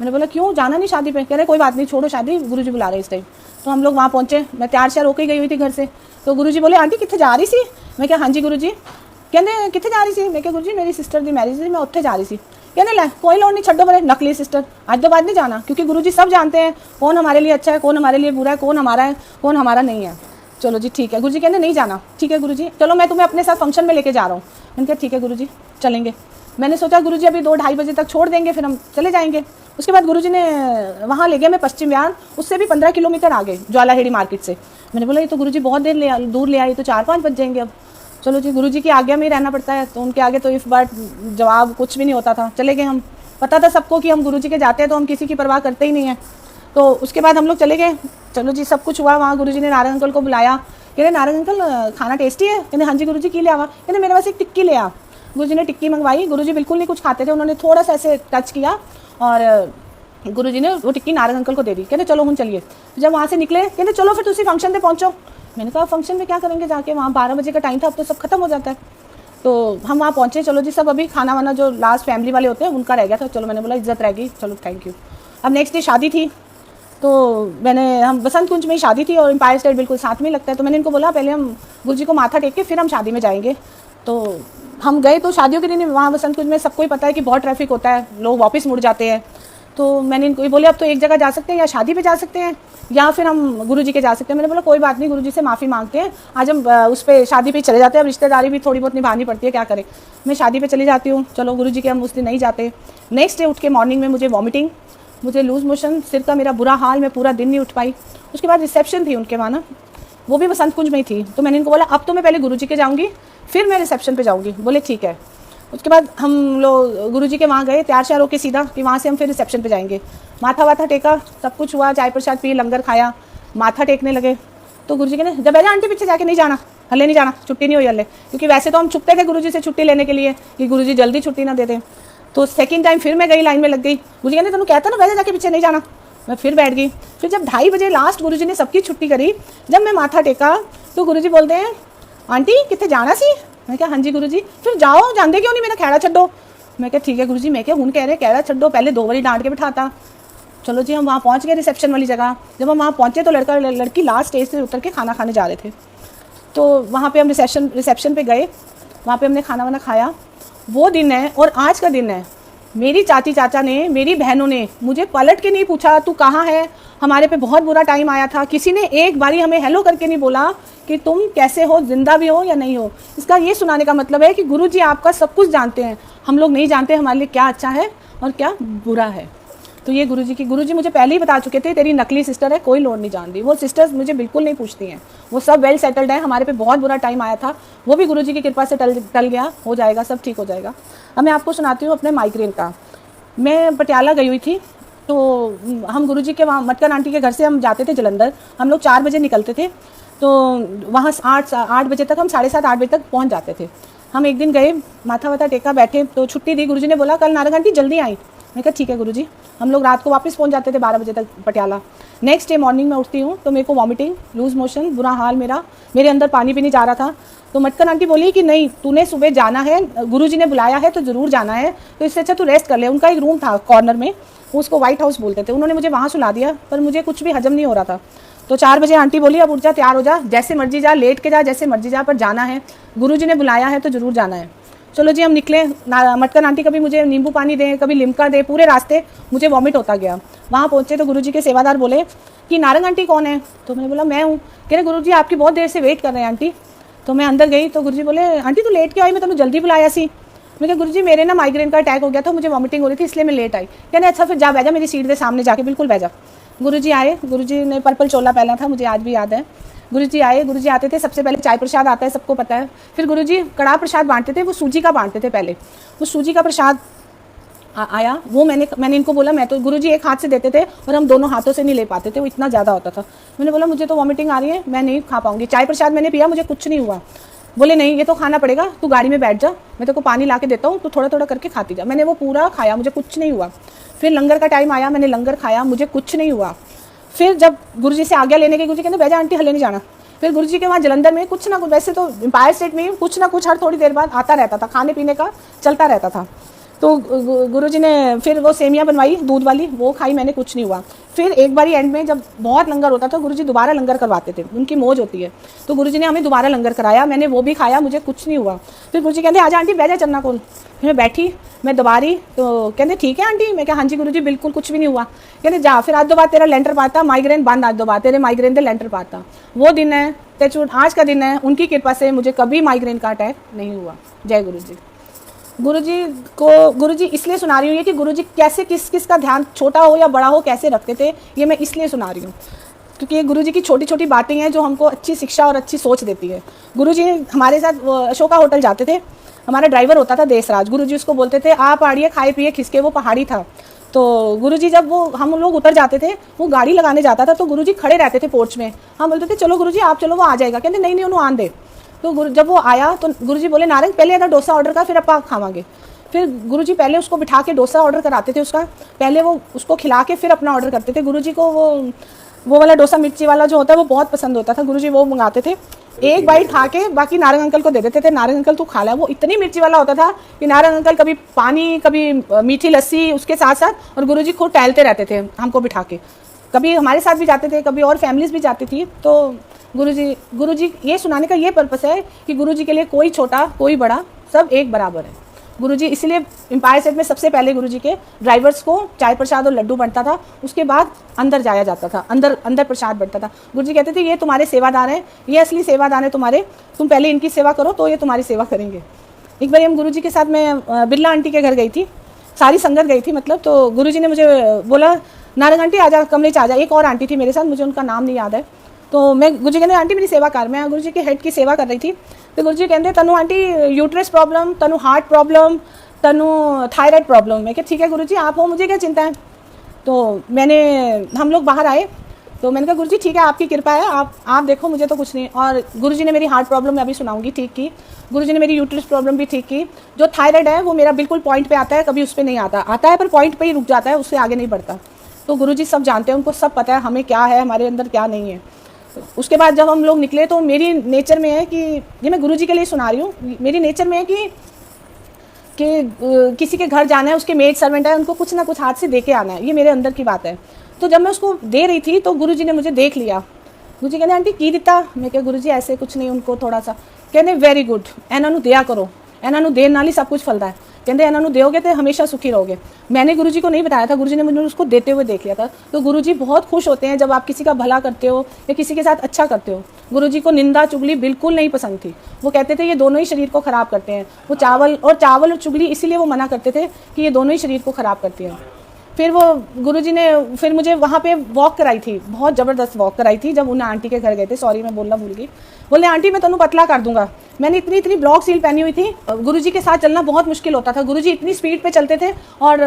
मैंने बोला क्यों, जाना नहीं शादी पे। कह रहे कोई बात नहीं छोड़ो शादी, गुरुजी बुला रहे इस टाइम। तो हम लोग वहाँ पहुँचे, मैं तैयार होकर गई हुई थी घर से। तो गुरुजी बोले आंटी कितने जा रही सी। मैं क्या हाँ जी गुरुजी। कहते कितने जा रही सी। मैं क्या गुरुजी मेरी सिस्टर की मैरिज थी, मैं उत्थे जा रही सी। कहने ला कोई लोड़ नहीं, छड्डो बड़े नकली सिस्टर, आज तो बाद नहीं जाना, क्योंकि गुरुजी सब जानते हैं कौन हमारे लिए अच्छा है, कौन हमारे लिए बुरा है, कौन हमारा है, कौन हमारा नहीं है। चलो जी ठीक है। गुरुजी कहते नहीं जाना। ठीक है गुरुजी, चलो मैं तुम्हें अपने साथ फंक्शन में लेके जा रहा हूँ। मैंने कहा ठीक है गुरुजी चलेंगे। मैंने सोचा गुरुजी अभी 2-2:30 बजे तक छोड़ देंगे, फिर हम चले जाएंगे। उसके बाद गुरुजी ने वहाँ ले गया, मैं पश्चिम विहार, उससे भी 15 किलोमीटर आगे ज्वालाहेड़ी मार्केट से। मैंने बोला ये तो गुरुजी बहुत दूर ले आई, तो 4-5 बज जाएंगे अब। चलो जी गुरुजी की आज्ञा में ही रहना पड़ता है, तो उनके आगे तो इस बार जवाब कुछ भी नहीं होता था। चले गए हम, पता था सबको कि हम गुरुजी के जाते हैं, तो हम किसी की परवाह करते ही नहीं है। तो उसके बाद हम लोग चले गए। चलो जी सब कुछ हुआ। वहाँ गुरुजी ने नारंग अंकल को बुलाया। कह रहे नारंग अंकल खाना टेस्टी है। कहते हाँ जी गुरुजी की ले आवा। कहते मेरे पास एक टिक्की ले आ। गुरुजी ने टिक्की मंगवाई। गुरुजी बिल्कुल नहीं कुछ खाते थे, उन्होंने थोड़ा सा ऐसे टच किया और गुरुजी ने वो टिक्की नारंग अंकल को दे दी। कहते चलो हम चलिए। जब वहाँ से निकले कहते चलो फिर तुसी फंक्शन पे पहुँचो। मैंने कहा फंक्शन में क्या करेंगे जाके, वहाँ 12 बजे का टाइम था, अब तो सब खत्म हो जाता है। तो हम वहाँ पहुँचे। चलो जी सब अभी खाना वाना जो लास्ट फैमिली वाले होते हैं उनका रह गया था। चलो मैंने बोला इज्जत रहेगी, चलो थैंक यू। अब नेक्स्ट डे शादी थी, तो हम बसंत कुंज में ही शादी थी और एम्पायर स्टेट बिल्कुल साथ में लगता है। तो मैंने इनको बोला पहले हम गुरुजी को माथा टेक के फिर हम शादी में जाएंगे। तो हम गए। तो शादियों के दिन वहाँ बसंत कुंज में सबको ही पता है कि बहुत ट्रैफिक होता है, लोग वापस मुड़ जाते हैं। तो मैंने इनको बोले अब तो एक जगह जा सकते हैं, या शादी पे जा सकते हैं या फिर हम गुरुजी के जा सकते हैं। मैंने बोला कोई बात नहीं, गुरुजी से माफ़ी मांगते हैं, आज हम उस पर शादी पे चले जाते हैं। अब रिश्तेदारी भी थोड़ी बहुत निभानी पड़ती है, क्या करें। मैं शादी पे चली जाती हूँ। चलो गुरुजी के हम उस दिन नहीं जाते। नेक्स्ट डे उठ के मॉर्निंग में मुझे वॉमिटिंग, मुझे लूज़ मोशन, सिर का मेरा बुरा हाल, मैं पूरा दिन नहीं उठ पाई। उसके बाद रिसेप्शन थी उनके वहाँ ना, वो भी बसंत कुंज में ही थी। तो मैंने इनको बोला अब तो मैं पहले गुरुजी के जाऊँगी, फिर मैं रिसेप्शन पे जाऊँगी। बोले ठीक है। उसके बाद हम लोग गुरुजी के वहाँ गए, तैयार होके सीधा कि वहाँ से हम फिर रिसेप्शन पे जाएंगे। माथा वाथा टेका, सब कुछ हुआ, चाय प्रसाद पी, लंगर खाया, माथा टेकने लगे। तो गुरुजी के ने जब है आंटी पीछे जाके नहीं जाना, हल्ले नहीं जाना, छुट्टी नहीं हुई हल्ले, क्योंकि वैसे तो हम छुपते थे गुरुजी से छुट्टी लेने के लिए कि गुरुजी जल्दी छुट्टी ना दे दें। तो सेकंड टाइम फिर मैं गई, लाइन में लग गई। गुरुजी कहते तेन कहता ना वैसे जाके पीछे नहीं जाना। मैं फिर बैठ गई। फिर जब 2:30 बजे लास्ट गुरुजी ने सबकी छुट्टी करी, जब मैं माथा टेका तो गुरुजी बोलते हैं आंटी कितने जाना सी। मैं क्या हाँ जी गुरुजी। फिर जाओ जाते क्यों नहीं, मेरा खैड़ा छड्डो। मैं क्या ठीक है गुरुजी। मैं क्या हूँ कह रहे खैड़ा छड्डो, पहले 2 बारी डांट के बिठाता। चलो जी हम वहाँ पहुँच गए रिसेप्शन वाली जगह। जब हम वहाँ पहुँचे तो लड़का लड़की लास्ट स्टेज से उतर के खाना खाने जा रहे थे। तो वहाँ पे हम रिसेप्शन पे गए, वहाँ पे हमने खाना वाना खाया। वो दिन है और आज का दिन है। मेरी चाची चाचा ने, मेरी बहनों ने मुझे पलट के नहीं पूछा तू कहाँ है, हमारे पे बहुत बुरा टाइम आया था। किसी ने एक बारी हमें हेलो करके नहीं बोला कि तुम कैसे हो, जिंदा भी हो या नहीं हो। इसका ये सुनाने का मतलब है कि गुरुजी आपका सब कुछ जानते हैं, हम लोग नहीं जानते हमारे लिए क्या अच्छा है और क्या बुरा है। तो ये गुरुजी मुझे पहले ही बता चुके थे तेरी नकली सिस्टर है, कोई लोड नहीं जानती। वो सिस्टर्स मुझे बिल्कुल नहीं पूछती हैं, वो सब वेल सेटल्ड है। हमारे पे बहुत बुरा टाइम आया था, वो भी गुरुजी की कृपा से टल गया, हो जाएगा, सब ठीक हो जाएगा। अब मैं आपको सुनाती हूँ अपने माइग्रेन का। मैं पटियाला गई हुई थी, तो हम गुरुजी के वहाँ मटकन आंटी के घर से हम जाते थे जलंधर। हम लोग 4 बजे निकलते थे, तो वहाँ 8 बजे तक, हम 7:30 8 बजे तक पहुँच जाते थे। हम एक दिन गए, माथा वाथा टेका, बैठे, तो छुट्टी दी। गुरुजी ने बोला कल नारंग आंटी जल्दी आई। मैं कहा ठीक है गुरुजी। हम लोग रात को वापस पहुंच जाते थे 12 बजे तक पटियाला। नेक्स्ट डे मॉर्निंग में उठती हूँ तो मेरे को वॉमिटिंग, लूज मोशन, बुरा हाल मेरा, मेरे अंदर पानी भी नहीं जा रहा था। तो मटकन आंटी बोली कि नहीं तूने सुबह जाना है, गुरुजी ने बुलाया है तो ज़रूर जाना है, तो इससे अच्छा तू रेस्ट कर ले। उनका एक रूम था कॉर्नर में, उसको व्हाइट हाउस बोलते थे। उन्होंने मुझे वहाँ सुला दिया, पर मुझे कुछ भी हजम नहीं हो रहा था। तो 4 बजे आंटी बोली अब उठ जा, तैयार हो जा, जैसे मर्जी जा, लेट के जा, जैसे मर्जी जा, पर जाना है, गुरुजी ने बुलाया है तो ज़रूर जाना है। चलो जी हम निकले। मटकन आंटी कभी मुझे नींबू पानी दे, कभी लिमका दे, पूरे रास्ते मुझे वॉमिट होता गया। वहाँ पहुँचे तो गुरुजी के सेवादार बोले कि नारंग आंटी कौन है। तो मैंने बोला मैं हूँ। कह रहे गुरुजी आपकी बहुत देर से वेट कर रहे हैं आंटी। तो मैं अंदर गई तो गुरुजी बोले आंटी तू लेट क्यों आई, मैं तुम्हें जल्दी बुलाया सी। मैं कहा गुरुजी मेरे ना माइग्रेन का अटैक हो गया था, मुझे वॉमिटिंग हो रही थी इसलिए मैं लेट आई। कहने अच्छा फिर जा बैजा मेरी सीट दे सामने जाके, बिल्कुल बैजा। गुरुजी आए, गुरुजी ने पर्पल चोला पहना था, मुझे आज भी याद है। गुरुजी आए, गुरुजी आते थे, सबसे पहले चाय प्रसाद आता है, सबको पता है। फिर गुरुजी कड़ा प्रसाद बांटते थे, वो सूजी का बांटते थे पहले। वो सूजी का प्रसाद आया, वो मैंने इनको बोला, मैं तो गुरुजी एक हाथ से देते थे और हम दोनों हाथों से नहीं ले पाते थे, वो इतना ज़्यादा होता था। मैंने बोला मुझे तो वॉमिटिंग आ रही है, मैं नहीं खा पाऊंगी। चाय प्रसाद मैंने पिया, मुझे कुछ नहीं हुआ। बोले नहीं ये तो खाना पड़ेगा, तू गाड़ी में बैठ जा, मैं तेरे को पानी ला के देता हूँ, तू थोड़ा थोड़ा करके खाती जा। मैंने वो पूरा खाया, मुझे कुछ नहीं हुआ। फिर लंगर का टाइम आया, मैंने लंगर खाया, मुझे कुछ नहीं हुआ। फिर जब गुरुजी से आज्ञा लेने के, गुरुजी कहते बैजा आंटी हले नहीं जाना। फिर गुरुजी के वहाँ जलंधर में कुछ ना कुछ, वैसे तो एम्पायर स्टेट में कुछ ना कुछ हर थोड़ी देर बाद आता रहता था, खाने पीने का चलता रहता था। तो गुरुजी ने फिर वो सेमियाँ बनवाई दूध वाली, वो खाई, मैंने कुछ नहीं हुआ। फिर एक बारी एंड में जब बहुत लंगर होता था, गुरुजी दोबारा लंगर करवाते थे, उनकी मौज होती है। तो गुरुजी ने हमें दोबारा लंगर कराया, मैंने वो भी खाया, मुझे कुछ नहीं हुआ। फिर गुरुजी कहते आजा आंटी बैजा चन्ना को। फिर मैं बैठी, मैं दबा रही, तो कहते ठीक है आंटी। मैं क्या हाँ जी गुरुजी बिल्कुल कुछ भी नहीं हुआ। कहते जा फिर आज दो बात तेरा लेंटर पाता, माइग्रेन बंद, आज दो बात तेरे माइग्रेन दे लेंटर पाता। वो दिन है तेचूट, आज का दिन है, उनकी कृपा से मुझे कभी माइग्रेन का अटैक नहीं हुआ। जय गुरुजी। गुरुजी इसलिए सुना रही हूँ कि गुरुजी कैसे किस का ध्यान छोटा हो या बड़ा हो कैसे रखते थे, ये मैं इसलिए सुना रही हूँ क्योंकि ये गुरुजी की छोटी छोटी बातें हैं जो हमको अच्छी शिक्षा और अच्छी सोच देती है। गुरुजी हमारे साथ अशोका होटल जाते थे, हमारा ड्राइवर होता था देसराज। गुरुजी उसको बोलते थे आप आड़िए खाए पिए खिसके, वो पहाड़ी था। तो गुरुजी जब वो हम लोग उतर जाते थे, वो गाड़ी लगाने जाता था, तो गुरुजी खड़े रहते थे पोर्च में। हम बोलते थे चलो गुरुजी आप चलो, वो आ जाएगा। कहते नहीं नहीं उन्होंने आन दे। तो जब वो आया तो गुरुजी बोले नारंग पहले अगर डोसा ऑर्डर कर, फिर आप खावांगे। फिर गुरुजी पहले उसको बिठा के डोसा ऑर्डर कराते थे, उसका पहले वो उसको खिला के फिर अपना ऑर्डर करते थे। गुरुजी को वो वाला डोसा मिर्ची वाला जो होता है वो बहुत पसंद होता था, गुरुजी वो मंगाते थे। एक बाइट खा के बाकी नारंग अंकल को दे देते थे, नारंग अंकल तू खा ला। वो इतनी मिर्ची वाला होता था कि नारंग अंकल कभी पानी, कभी मीठी लस्सी उसके साथ साथ, और गुरुजी खुद टहलते रहते थे हमको बिठा के। कभी हमारे साथ भी जाते थे, कभी और फैमिलीज भी जाती थी। तो गुरुजी ये सुनाने का ये पर्पस है कि गुरुजी के लिए कोई छोटा कोई बड़ा सब एक बराबर है। गुरुजी इसलिए एम्पायर स्टेट में सबसे पहले गुरुजी के ड्राइवर्स को चाय प्रसाद और लड्डू बनता था, उसके बाद अंदर जाया जाता था, अंदर प्रसाद बनता था। गुरुजी कहते थे ये तुम्हारे सेवादार हैं, ये असली सेवादार हैं तुम्हारे, तुम पहले इनकी सेवा करो तो ये तुम्हारी सेवा करेंगे। एक बार हम गुरुजी के साथ मैं बिरला आंटी के घर गई थी, सारी संगत गई थी मतलब। तो गुरुजी ने मुझे बोला नारंग आंटी आजा कमरे से आजा। एक और आंटी थी मेरे साथ, मुझे उनका नाम नहीं याद है। तो मैं गुरुजी कहते आंटी मेरी सेवा कर, मैं गुरुजी के हेड की सेवा कर रही थी। तो गुरुजी कहते तनु आंटी यूट्रस प्रॉब्लम, तनु हार्ट प्रॉब्लम, तनु थायराइड प्रॉब्लम। मैं क्या ठीक है गुरुजी आप हो, मुझे क्या चिंता है। तो हम लोग बाहर आए तो मैंने कहा गुरुजी ठीक है, आपकी कृपा है, आप देखो, मुझे तो कुछ नहीं। और गुरुजी ने मेरी हार्ट प्रॉब्लम मैं अभी सुनाऊंगी ठीक की, गुरुजी ने मेरी यूट्रस प्रॉब्लम भी ठीक की। जो थायराइड है वो मेरा बिल्कुल पॉइंट पे आता है, कभी उस पर नहीं आता है पर पॉइंट पे ही रुक जाता है, उससे आगे नहीं बढ़ता। तो गुरुजी सब जानते हैं, उनको सब पता है हमें क्या है, हमारे अंदर क्या नहीं है। उसके बाद जब हम लोग निकले तो मेरी नेचर में है कि ये मैं गुरुजी के लिए सुना रही हूँ, मेरी नेचर में है कि किसी के घर जाना है, उसके मेड सर्वेंट है, उनको कुछ ना कुछ हाथ से दे के आना है, ये मेरे अंदर की बात है। तो जब मैं उसको दे रही थी तो गुरुजी ने मुझे देख लिया। गुरुजी कहते आंटी की दिता, मैं क्या गुरुजी ऐसे कुछ नहीं, उनको थोड़ा सा कहते वेरी गुड, इन्हों दिया करो, इन्हों देन नाल ही सब कुछ फलता है, कहते इन्हों दोगे तो हमेशा सुखी रहोगे। मैंने गुरुजी को नहीं बताया था, गुरुजी ने मुझे उसको देते हुए देख लिया था। तो गुरुजी बहुत खुश होते हैं जब आप किसी का भला करते हो या किसी के साथ अच्छा करते हो। गुरुजी को निंदा चुगली बिल्कुल नहीं पसंद थी, वो कहते थे ये दोनों ही शरीर को खराब करते हैं। वो चावल और चुगली इसीलिए वो मना करते थे कि ये दोनों ही शरीर को खराब करती हैं। फिर वो गुरुजी ने फिर मुझे वहाँ पे वॉक कराई थी, बहुत ज़बरदस्त वॉक कराई थी। जब उन्हें आंटी के घर गए थे, सॉरी मैं बोलना भूल गई, बोले आंटी मैं तेनों पतला कर दूंगा। मैंने इतनी ब्लॉक सील पहनी हुई थी, गुरुजी के साथ चलना बहुत मुश्किल होता था, गुरुजी इतनी स्पीड पे चलते थे और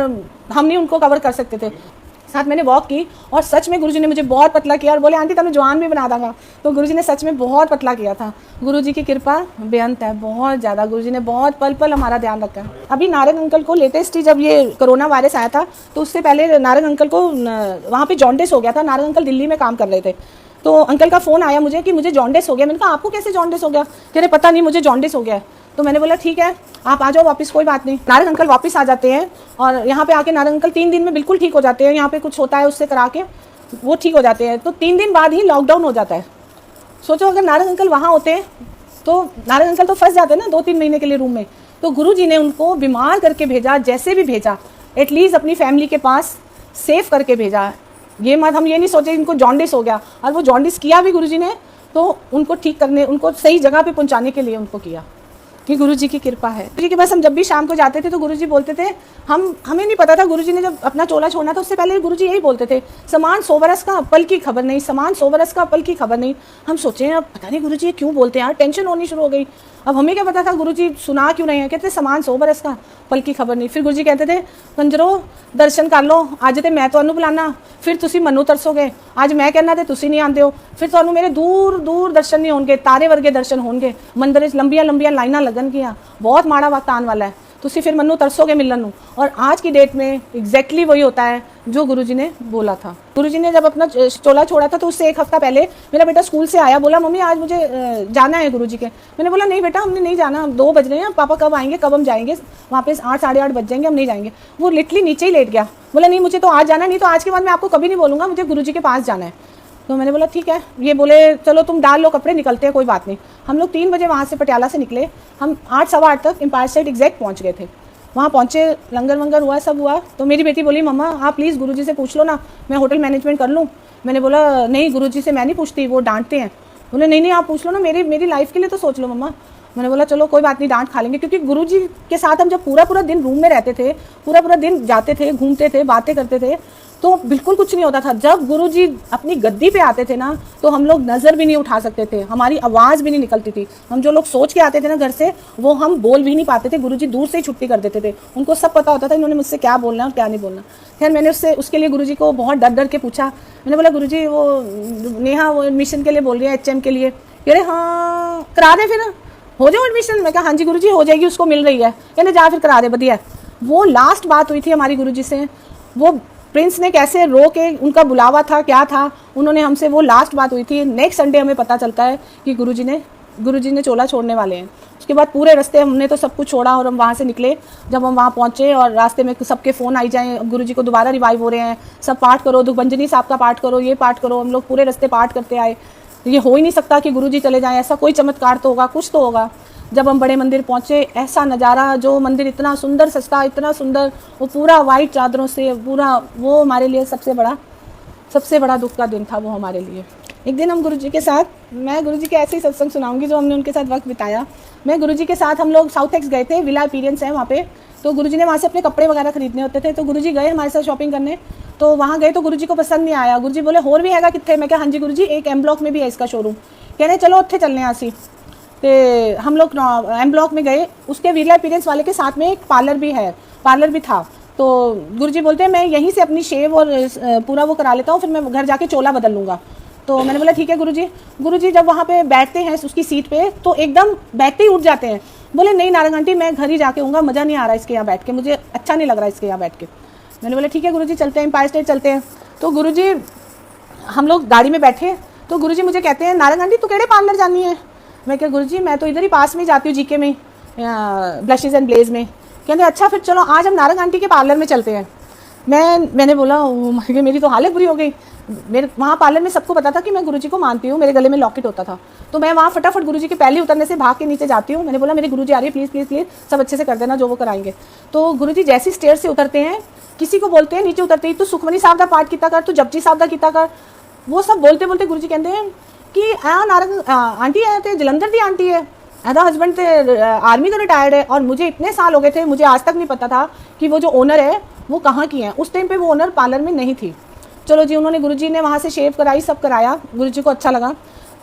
हम नहीं उनको कवर कर सकते थे। साथ मैंने वॉक की और सच में गुरुजी ने मुझे बहुत पतला किया और बोले आंटी तुम्हें जवान भी बना दूंगा। तो गुरुजी ने सच में बहुत पतला किया था। गुरुजी की कृपा बेअंत है, बहुत ज़्यादा। गुरुजी ने बहुत पल पल हमारा ध्यान रखा है। अभी नारंग अंकल को लेटेस्ट ही जब ये कोरोना वायरस आया था तो उससे पहले नारंग अंकल को वहाँ पे जॉन्डिस हो गया था। नारंग अंकल दिल्ली में काम कर रहे थे, तो अंकल का फ़ोन आया मुझे कि मुझे जॉन्डिस हो गया। मैंने कहा आपको कैसे जॉन्डिस हो गया? कह रहे पता नहीं मुझे जॉन्डिस हो गया है। तो मैंने बोला ठीक है आप आ जाओ वापस, कोई बात नहीं। नारंग अंकल वापस आ जाते हैं और यहाँ पे आके नारंग अंकल 3 दिन में बिल्कुल ठीक हो जाते हैं। यहाँ पे कुछ होता है उससे करा के वो ठीक हो जाते हैं। तो 3 दिन बाद ही लॉकडाउन हो जाता है। सोचो अगर नारंग अंकल वहाँ होते तो नारंग अंकल तो फंस जाते ना 2-3 महीने के लिए रूम में। तो गुरुजी ने उनको बीमार करके भेजा, जैसे भी भेजा, एटलीस्ट अपनी फैमिली के पास सेफ करके भेजा। ये मत हम ये नहीं सोचे इनको जॉन्डिस हो गया, और वो जॉन्डिस किया भी गुरुजी ने तो उनको ठीक करने, उनको सही जगह पे पहुंचाने के लिए उनको किया। कि गुरुजी की कृपा है। गुरुजी के पास हम जब भी शाम को जाते थे तो गुरुजी बोलते थे, हमें नहीं पता था गुरुजी ने जब अपना चोला छोड़ना था उससे पहले गुरुजी यही बोलते थे, समान 100 बरस का पल की खबर नहीं, समान 100 बरस का पल की खबर नहीं। हम सोचे अब पता नहीं गुरुजी ये क्यों बोलते हैं यार, टेंशन होनी शुरू हो गई। अब हमें क्या पता था गुरुजी सुना क्यों नहीं है। कहते समान 100 बरस का पल की खबर नहीं। फिर गुरुजी कहते थे कंजरो दर्शन कर लो, अज तो मैं तुहानू बुलाना, फिर तुसी मनु तरसोगे, आज मैं कहना तो तुसी नहीं आते हो, फिर तुहानू मेरे दूर दूर दर्शन नहीं होंगे, तारे वर्गे दर्शन होंगे, मंदिर लंबिया लंबिया लाइना लगनगियां, बहुत माड़ा वक्त आने वाला है, तुसी फिर मनु तरसोगे मिलन नू। और आज की डेट में एग्जैक्टली वही होता है जो गुरुजी ने बोला था। गुरुजी ने जब अपना चोला छोड़ा था तो उससे 1 हफ्ता पहले मेरा बेटा स्कूल से आया, बोला मम्मी आज मुझे जाना है गुरुजी के। मैंने बोला नहीं बेटा हमने नहीं जाना, 2 बज रहे हैं, पापा कब आएंगे, कब हम जाएंगे, वहाँ पे 8 साढ़े 8 बज जाएंगे, हम नहीं जाएंगे। वो लिटरली नीचे ही लेट गया, बोला नहीं मुझे तो आज जाना, नहीं तो आज के बाद मैं आपको कभी नहीं बोलूँगा, मुझे गुरुजी के पास जाना है। तो मैंने बोला ठीक है। ये बोले चलो तुम डाल लो कपड़े, निकलते हैं, कोई बात नहीं। हम लोग 3 बजे वहाँ से पटियाला से निकले, हम 8 सवा 8 तक एम्पायर स्टेट एग्जैक्ट पहुँच गए थे। वहाँ पहुँचे, लंगर वंगर हुआ, सब हुआ। तो मेरी बेटी बोली मम्मा आप प्लीज़ गुरुजी से पूछ लो ना, मैं होटल मैनेजमेंट कर लूँ। मैंने बोला नहीं गुरुजी से मैं नहीं पूछती, वो डांटते हैं। बोले नहीं आप पूछ लो ना, मेरी लाइफ के लिए तो सोच लो मम्मा। मैंने बोला चलो कोई बात नहीं, डांट खा लेंगे। क्योंकि गुरुजी के साथ हम जब पूरा दिन रूम में रहते थे, पूरा दिन जाते थे, घूमते थे, बातें करते थे, तो बिल्कुल कुछ नहीं होता था। जब गुरुजी अपनी गद्दी पे आते थे ना तो हम लोग नज़र भी नहीं उठा सकते थे, हमारी आवाज़ भी नहीं निकलती थी। हम जो लोग सोच के आते थे ना घर से, वो हम बोल भी नहीं पाते थे। गुरुजी दूर से ही छुट्टी कर देते थे, उनको सब पता होता था इन्होंने मुझसे क्या बोलना है और क्या नहीं बोलना। खैर मैंने उसके लिए गुरुजी को बहुत डर के पूछा। मैंने बोला गुरुजी वो नेहा वो एडमिशन के लिए बोल रही है, HM के लिए। कह रहे हाँ करा दे, फिर हो जाओ एडमिशन। मैं कहा हाँ जी गुरुजी हो जाएगी, उसको मिल रही है। कहते जा फिर करा दे, बढ़िया। वो लास्ट बात हुई थी हमारी गुरुजी से। वो प्रिंस ने कैसे रो के, उनका बुलावा था क्या था, उन्होंने हमसे, वो लास्ट बात हुई थी। नेक्स्ट संडे हमें पता चलता है कि गुरुजी ने चोला छोड़ने वाले हैं। उसके बाद पूरे रास्ते हमने तो सब कुछ छोड़ा और हम वहाँ से निकले। जब हम वहाँ पहुँचे और रास्ते में सबके फ़ोन आई जाए, गुरुजी को दोबारा रिवाइव हो रहे हैं, सब पाठ करो, दुखभंजनी साहब का पाठ करो, ये पाठ करो। हम लोग पूरे रास्ते पाठ करते आए। ये हो ही नहीं सकता कि गुरुजी चले जाएं, ऐसा कोई चमत्कार तो होगा, कुछ तो होगा। जब हम बड़े मंदिर पहुँचे, ऐसा नज़ारा, जो मंदिर इतना सुंदर सजता, इतना सुंदर, वो पूरा वाइट चादरों से पूरा, वो हमारे लिए सबसे बड़ा दुख का दिन था वो हमारे लिए। एक दिन हम गुरुजी के साथ, मैं गुरुजी के ऐसे ही सत्संग सुनाऊंगी जो हमने उनके साथ वक्त बिताया। मैं गुरुजी के साथ, हम लोग साउथ एक्स गए थे, विला अपीरियंस है वहाँ पे। तो गुरुजी ने वहाँ से अपने कपड़े वगैरह खरीदने होते थे, तो गुरुजी गए हमारे साथ शॉपिंग करने। तो वहाँ गए तो गुरुजी को पसंद नहीं आया। गुरुजी बोले होर भी हैगा कितने? मैं क्या हाँ जी गुरुजी, एक M ब्लॉक में भी है इसका शोरूम। कह रहे चलो उत्थे चलने आसी। तो हम लोग M ब्लॉक में गए। उसके विला अपीरियंस वाले के साथ में एक पार्लर भी था। तो गुरुजी बोलते हैं मैं यहीं से अपनी शेव और पूरा वो करा लेता हूँ, फिर मैं घर जाके चोला बदल लूँगा। तो मैंने बोला ठीक है गुरुजी। गुरुजी जब वहाँ पे बैठते हैं उसकी सीट पे तो एकदम बैठते ही उठ जाते हैं, बोले नहीं नारंग आंटी मैं घर ही जाके आऊँगा, मज़ा नहीं आ रहा इसके यहाँ बैठ के, मुझे अच्छा नहीं लग रहा इसके यहाँ बैठ के। मैंने बोला ठीक है गुरुजी चलते हैं, एम्पायर स्टेट चलते हैं। तो गुरुजी हम लोग गाड़ी में बैठे तो गुरुजी मुझे कहते हैं नारंग आंटी तू केड़े पार्लर जानी है। मैं क्या गुरुजी मैं तो इधर ही पास में जाती हूँ जीके में, ब्लशेज़ एंड ब्लेज में। कहते अच्छा फिर चलो आज हम नारंग आंटी के पार्लर में चलते हैं। मैंने बोला मेरी तो हालत बुरी हो गई। मेरे वहाँ पार्लर में सबको पता था कि मैं गुरुजी को मानती हूँ, मेरे गले में लॉकेट होता था। तो मैं वहाँ फटाफट गुरुजी के पहले उतरने से भाग के नीचे जाती हूँ। मैंने बोला मेरे गुरुजी आ रही है, प्लीज़ प्लीज़ प्लीज़ सब अच्छे से कर देना जो वो कराएंगे। तो गुरुजी जैसे स्टेयर से उतरते हैं किसी को बोलते हैं नीचे उतरते ही तू सुखमनी साहब का पाठ किता कर, तू जपजी साहब का किता कर। वो सब बोलते बोलते गुरुजी कहते हैं कि नारंग आंटी है ते जलंधर दी आंटी है, एदा हस्बैंड ते आर्मी तो रिटायर्ड है। और मुझे इतने साल हो गए थे, मुझे आज तक नहीं पता था कि वो जो ओनर है वो कहाँ की है। उस टाइम पे वो ओनर पार्लर में नहीं थी। चलो जी उन्होंने गुरुजी ने वहाँ से शेव कराई, सब कराया, गुरुजी को अच्छा लगा।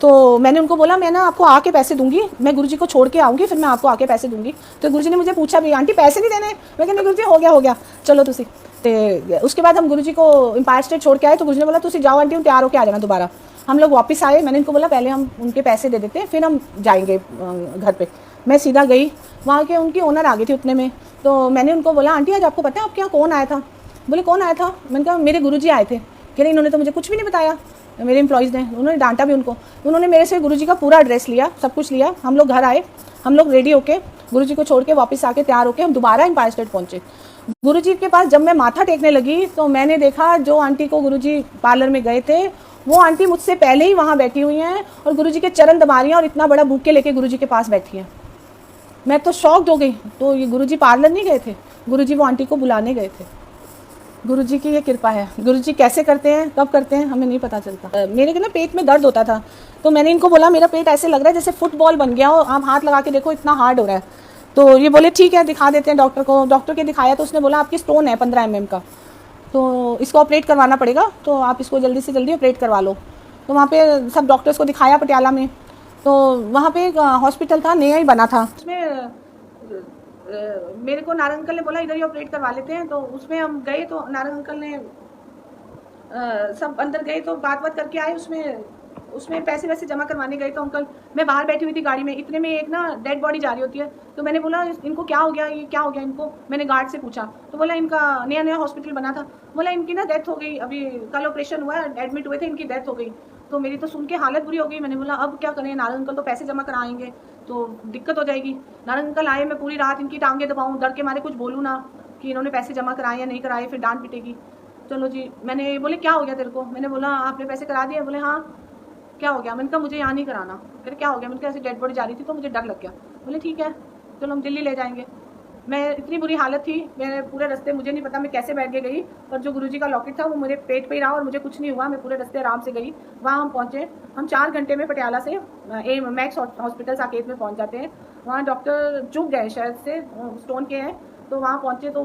तो मैंने उनको बोला मैं ना आपको आके पैसे दूंगी, मैं गुरुजी को छोड़ के आऊँगी फिर मैं आपको आके पैसे दूंगी। तो गुरुजी ने मुझे पूछा भी आंटी पैसे नहीं देने। मैं कहने गुरुजी हो गया चलो तुसी। तो उसके बाद हम गुरुजी को एम्पायर स्टेट छोड़ के आए। तो गुरुजी ने बोला तुसी जाओ आंटी तैयार होकर आ जाना दोबारा। हम लोग वापस आए, मैंने इनको बोला पहले हम उनके पैसे दे देते हैं फिर हम जाएंगे घर पे। मैं सीधा गई, वहाँ के उनकी ओनर आ गई थी उतने में। तो मैंने उनको बोला आंटी आज आपको पता है आपके यहाँ कौन आया था। बोले कौन आया था। मैंने कहा मेरे गुरुजी आए थे। कह रहे इन्होंने तो मुझे कुछ भी नहीं बताया, मेरे एम्प्लॉयज़ ने, उन्होंने डांटा भी उनको। उन्होंने मेरे से गुरुजी का पूरा एड्रेस लिया, सब कुछ लिया। हम लोग घर आए, हम लोग रेडी होके गुरुजी को छोड़ के वापस आके तैयार होके हम दोबारा एम्पायर स्टेट पहुँचे। गुरुजी के पास जब मैं माथा टेकने लगी तो मैंने देखा जो आंटी को गुरुजी पार्लर में गए थे वो आंटी मुझसे पहले ही वहाँ बैठी हुई हैं और गुरुजी के चरण दबा रही हैं और इतना बड़ा बुके लेके गुरुजी के पास बैठी हैं। मैं तो शॉक्ड हो गई। तो ये गुरुजी पार्लर नहीं गए थे, गुरुजी वो आंटी को बुलाने गए थे। गुरुजी की ये कृपा है। गुरुजी कैसे करते हैं कब करते हैं हमें नहीं पता चलता। मेरे के ना पेट में दर्द होता था तो मैंने इनको बोला मेरा पेट ऐसे लग रहा है जैसे फुटबॉल बन गया हो, आप हाथ लगा के देखो इतना हार्ड हो रहा है। तो ये बोले ठीक है दिखा देते हैं डॉक्टर को। डॉक्टर के दिखाया तो उसने बोला आपकी स्टोन है 15 mm का, तो इसको ऑपरेट करवाना पड़ेगा, तो आप इसको जल्दी से जल्दी ऑपरेट करवा लो। तो वहाँ पे सब डॉक्टर्स को दिखाया पटियाला में। तो वहाँ पे एक हॉस्पिटल था, नया ही बना था, उसमें मेरे को नारंग अंकल ने बोला इधर ही ऑपरेट करवा लेते हैं। तो उसमें हम गए तो नारंग अंकल ने सब अंदर गए तो बात करके आए। उसमें पैसे वैसे जमा करवाने गए तो अंकल, मैं बाहर बैठी हुई थी गाड़ी में, इतने में एक ना डेड बॉडी जा रही होती है। तो मैंने बोला इनको क्या हो गया, ये क्या हो गया इनको। मैंने गार्ड से पूछा तो बोला इनका नया हॉस्पिटल बना था, बोला इनकी ना डेथ हो गई, अभी कल ऑपरेशन हुआ है, एडमिट हुए थे, इनकी डेथ हो गई। तो मेरी तो सुन के हालत बुरी हो गई। मैंने बोला अब क्या करें, नारंग अंकल तो पैसे जमा कराएंगे तो दिक्कत हो जाएगी। नारंग अंकल आए, मैं पूरी रात इनकी टांगे दबाऊँ, डर के मारे कुछ बोलूँ ना कि इन्होंने पैसे जमा कराए या नहीं कराए, फिर डांट पिटेगी। चलो जी, मैंने बोले क्या हो गया तेरे को। मैंने बोला आपने पैसे करा दिए। बोले हाँ क्या हो गया। मैंने कहा मुझे यहाँ नहीं कराना। फिर क्या हो गया। मैंने कहा ऐसी डेड बॉडी जा रही थी तो मुझे डर लग गया। बोले ठीक है चलो हम दिल्ली ले जाएंगे। मैं इतनी बुरी हालत थी, मैं पूरे रास्ते मुझे नहीं पता मैं कैसे बैठ के गई, पर जो गुरुजी का लॉकेट था वो मेरे पेट पे ही रहा और मुझे कुछ नहीं हुआ। मैं पूरे रास्ते आराम से गई। वहाँ हम पहुँचे, हम 4 घंटे में पटियाला से मैक्स हॉस्पिटल साकेत में पहुँच जाते हैं। वहाँ डॉक्टर चुप गए शायद से, स्टोन के हैं। तो वहाँ पहुँचे तो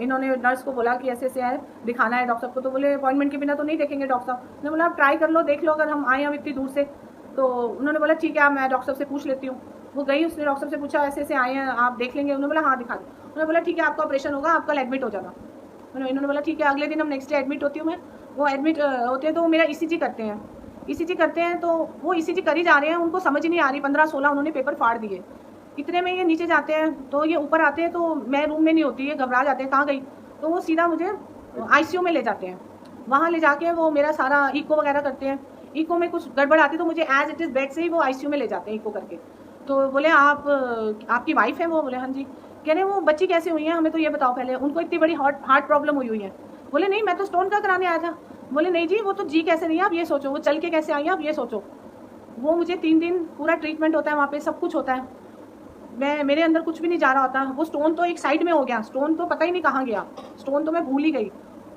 इन्होंने नर्स को बोला कि ऐसे ऐसे है, दिखाना है डॉक्टर साहब को। तो बोले अपॉइंटमेंट के बिना तो नहीं देखेंगे डॉक्टर साहब। मैंने बोला आप ट्राई कर लो, देख लो, अगर हम आए हम इतनी दूर से। तो उन्होंने बोला ठीक है मैं डॉक्टर साहब से पूछ लेती हूँ। वो गई, उसने डॉक्टर साहब से पूछा ऐसे ऐसे आए हैं आप देख लेंगे। उन्होंने बोला हाँ दिखा दो। उन्होंने बोला ठीक है आपका ऑपरेशन होगा, आप कल एडमिट हो जाना। इन्होंने बोला ठीक है। अगले दिन हम नेक्स्ट डे एडमिट होती हूँ मैं। वो एडमिट होते हैं तो वो मेरा ECG करते हैं। ECG करते हैं तो वो ECG कर ही जा रहे हैं, उनको समझ ही नहीं आ रही। 15-16 उन्होंने पेपर फाड़ दिए। इतने में ये नीचे जाते हैं तो ये ऊपर आते हैं तो मैं रूम में नहीं होती, ये घबरा जाते हैं कहाँ गई। तो वो सीधा मुझे ICU में ले जाते हैं। वहाँ ले जाके वो मेरा सारा इको वगैरह करते हैं। इको में कुछ गड़बड़ आती तो मुझे एज इट इज़ बेड से ही वो ICU में ले जाते हैं इको करके। तो बोले आपकी वाइफ है वो। बोले हाँ जी। कह रहे वो बच्ची कैसे हुई है, हमें तो ये बताओ पहले, उनको इतनी बड़ी हार्ट प्रॉब्लम हुई है। बोले नहीं मैं तो स्टोन का कराने आया था। बोले नहीं जी वो तो जी कैसे नहीं है आप ये सोचो, वो चल के कैसे आई है आप ये सोचो। वो मुझे 3 दिन पूरा ट्रीटमेंट होता है वहाँ पे, सब कुछ होता है। मेरे अंदर कुछ भी नहीं जा रहा होता। वो स्टोन तो एक साइड में हो गया, स्टोन तो पता ही नहीं कहाँ गया, स्टोन तो मैं भूल ही गई।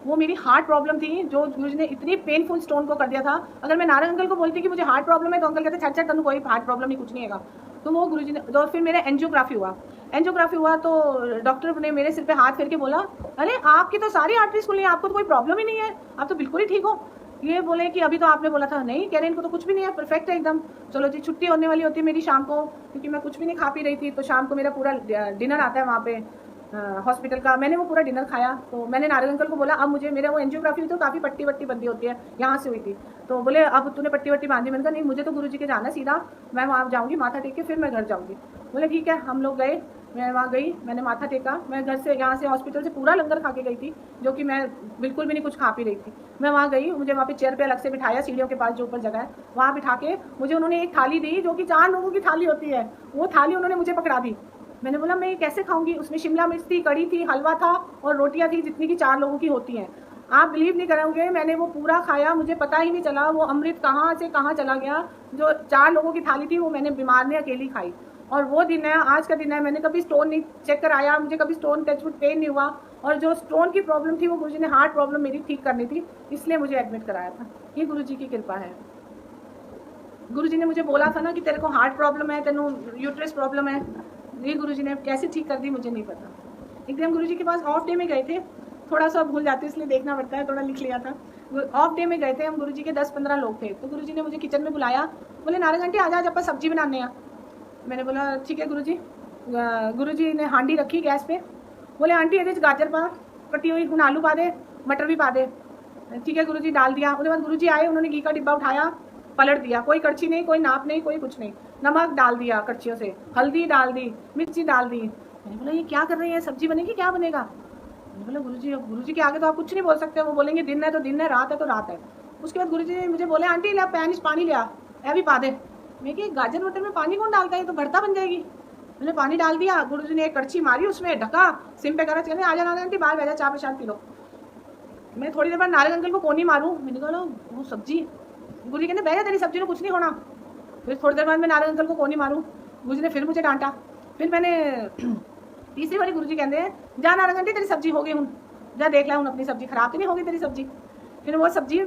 वो मेरी हार्ट प्रॉब्लम थी जो गुरुजी ने इतनी पेनफुल स्टोन को कर दिया था। अगर मैं नारंग अंकल को बोलती कि मुझे हार्ट प्रॉब्लम है तो अंकल कहते छट तनु कोई हार्ट प्रॉब्लम नहीं, कुछ नहीं है। तो वो गुरुजी ने तो फिर मेरा एंजियोग्राफी हुआ तो डॉक्टर ने मेरे सिर पे हाथ फेर के बोला अरे आपकी तो सारी आर्टरीज खुली हैं, आपको तो कोई प्रॉब्लम ही नहीं है, आप तो बिल्कुल ही ठीक हो। ये बोले कि अभी तो आपने बोला था। नहीं कह रहे इनको तो कुछ भी नहीं है, परफेक्ट है एकदम। चलो जी छुट्टी होने वाली होती है मेरी शाम को, क्योंकि मैं कुछ भी नहीं खा पी रही थी। तो शाम को मेरा पूरा डिनर आता है वहाँ पे। हॉस्पिटल का। मैंने वो पूरा डिनर खाया। तो मैंने नारंग अंकल को बोला, अब मुझे मेरा वो एंजियोग्राफी हुई तो काफ़ी पट्टी वट्टी बंदी होती है, यहाँ से हुई थी। तो बोले अब तूने पट्टी वट्टी बांधी? मैंने कहा नहीं, मुझे तो गुरुजी के जाना सीधा, मैं वहाँ जाऊँगी माथा टेक के फिर मैं घर जाऊँगी। बोले ठीक है। हम लोग गए, मैं वहाँ गई, मैंने माथा टेका। मैं घर से यहाँ से हॉस्पिटल से पूरा लंगर खा के गई थी, जो कि मैं बिल्कुल भी नहीं कुछ खा पी रही थी। मैं वहाँ गई, मुझे वहाँ पे चेयर पे अलग से बिठाया, सीढ़ियों के पास जो ऊपर जगह है वहाँ बिठा के मुझे उन्होंने एक थाली दी, जो कि 4 लोगों की थाली होती है। वो थाली उन्होंने मुझे पकड़ा दी। मैंने बोला मैं ये कैसे खाऊंगी? उसमें शिमला मिर्च थी, कड़ी थी, हलवा था और रोटियां थी, जितनी की 4 लोगों की होती हैं। आप बिलीव नहीं करोगे, मैंने वो पूरा खाया, मुझे पता ही नहीं चला वो अमृत कहाँ से कहाँ चला गया। जो 4 लोगों की थाली थी वो मैंने बीमार ने अकेली खाई। और वो दिन है, आज का दिन है। मैंने कभी स्टोन नहीं चेक कराया, मुझे कभी स्टोन टचवुड पेन नहीं हुआ। और जो स्टोन की प्रॉब्लम थी वो गुरुजी ने हार्ट प्रॉब्लम मेरी ठीक करनी थी, इसलिए मुझे एडमिट कराया था। ये गुरुजी की कृपा है। गुरुजी ने मुझे बोला था ना कि तेरे को हार्ट प्रॉब्लम है, तेनू यूट्रस प्रॉब्लम है। ये गुरुजी ने कैसे ठीक कर दी मुझे नहीं पता। एक दिन हम गुरुजी के पास ऑफ डे में गए थे, थोड़ा सा भूल जाते इसलिए देखना पड़ता है, थोड़ा लिख लिया था। ऑफ डे में गए थे हम, गुरुजी के 10-15 लोग थे। तो गुरुजी ने मुझे किचन में बुलाया, बोले नारंग आंटी आ जा, आज आप सब्जी बनाने हैं। मैंने बोला ठीक है गुरुजी। गुरुजी ने हांडी रखी गैस पे, बोले आंटी ये गाजर पा कटी हुई, हुन आलू पा दे, मटर भी पा दे। ठीक है गुरुजी, डाल दिया। उसके बाद गुरुजी आए, उन्होंने घी का डिब्बा उठाया, पलट दिया, कोई कड़छी नहीं, कोई नाप नहीं, कोई कुछ नहीं। नमक डाल दिया कड़छियों से, हल्दी डाल दी, मिर्ची डाल दी। मैंने बोला ये क्या कर रही है, सब्जी बनेगी, क्या बनेगा? मैंने बोला गुरुजी के आगे तो आप कुछ नहीं बोल सकते, वो बोलेंगे दिन है तो दिन है, रात है तो रात है। उसके बाद गुरुजी ने मुझे बोले आंटी ले पैन पानी लिया, ऐ भी पा दे। मैं कि गाजर मटर में पानी कौन डालता है, तो भरता बन जाएगी। मैंने पानी डाल दिया, गुरुजी ने एक कड़छी मारी, उसमें ढका, सिम पे करा, कहते आ जाना आंटी बाहर बैठा, चाय प्रसाद पी लो। मैं थोड़ी देर बाद नारंग अंकल को कोनी मारूं, मैंने कहा वो सब्जी, गुरुजी कहते बह जा, तेरी सब्जी ने कुछ नहीं होना। फिर थोड़ी देर बाद मैं नारंग अंकल को कोनी मारूं, गुरुजी ने फिर मुझे डांटा। फिर मैंने तीसरी बारी गुरुजी कहते हैं जा नारंग आंटी तेरी सब्जी हो गई, हूँ जा देख ला हूँ अपनी सब्जी खराब तो नहीं होगी तेरी सब्जी। फिर वो सब्जी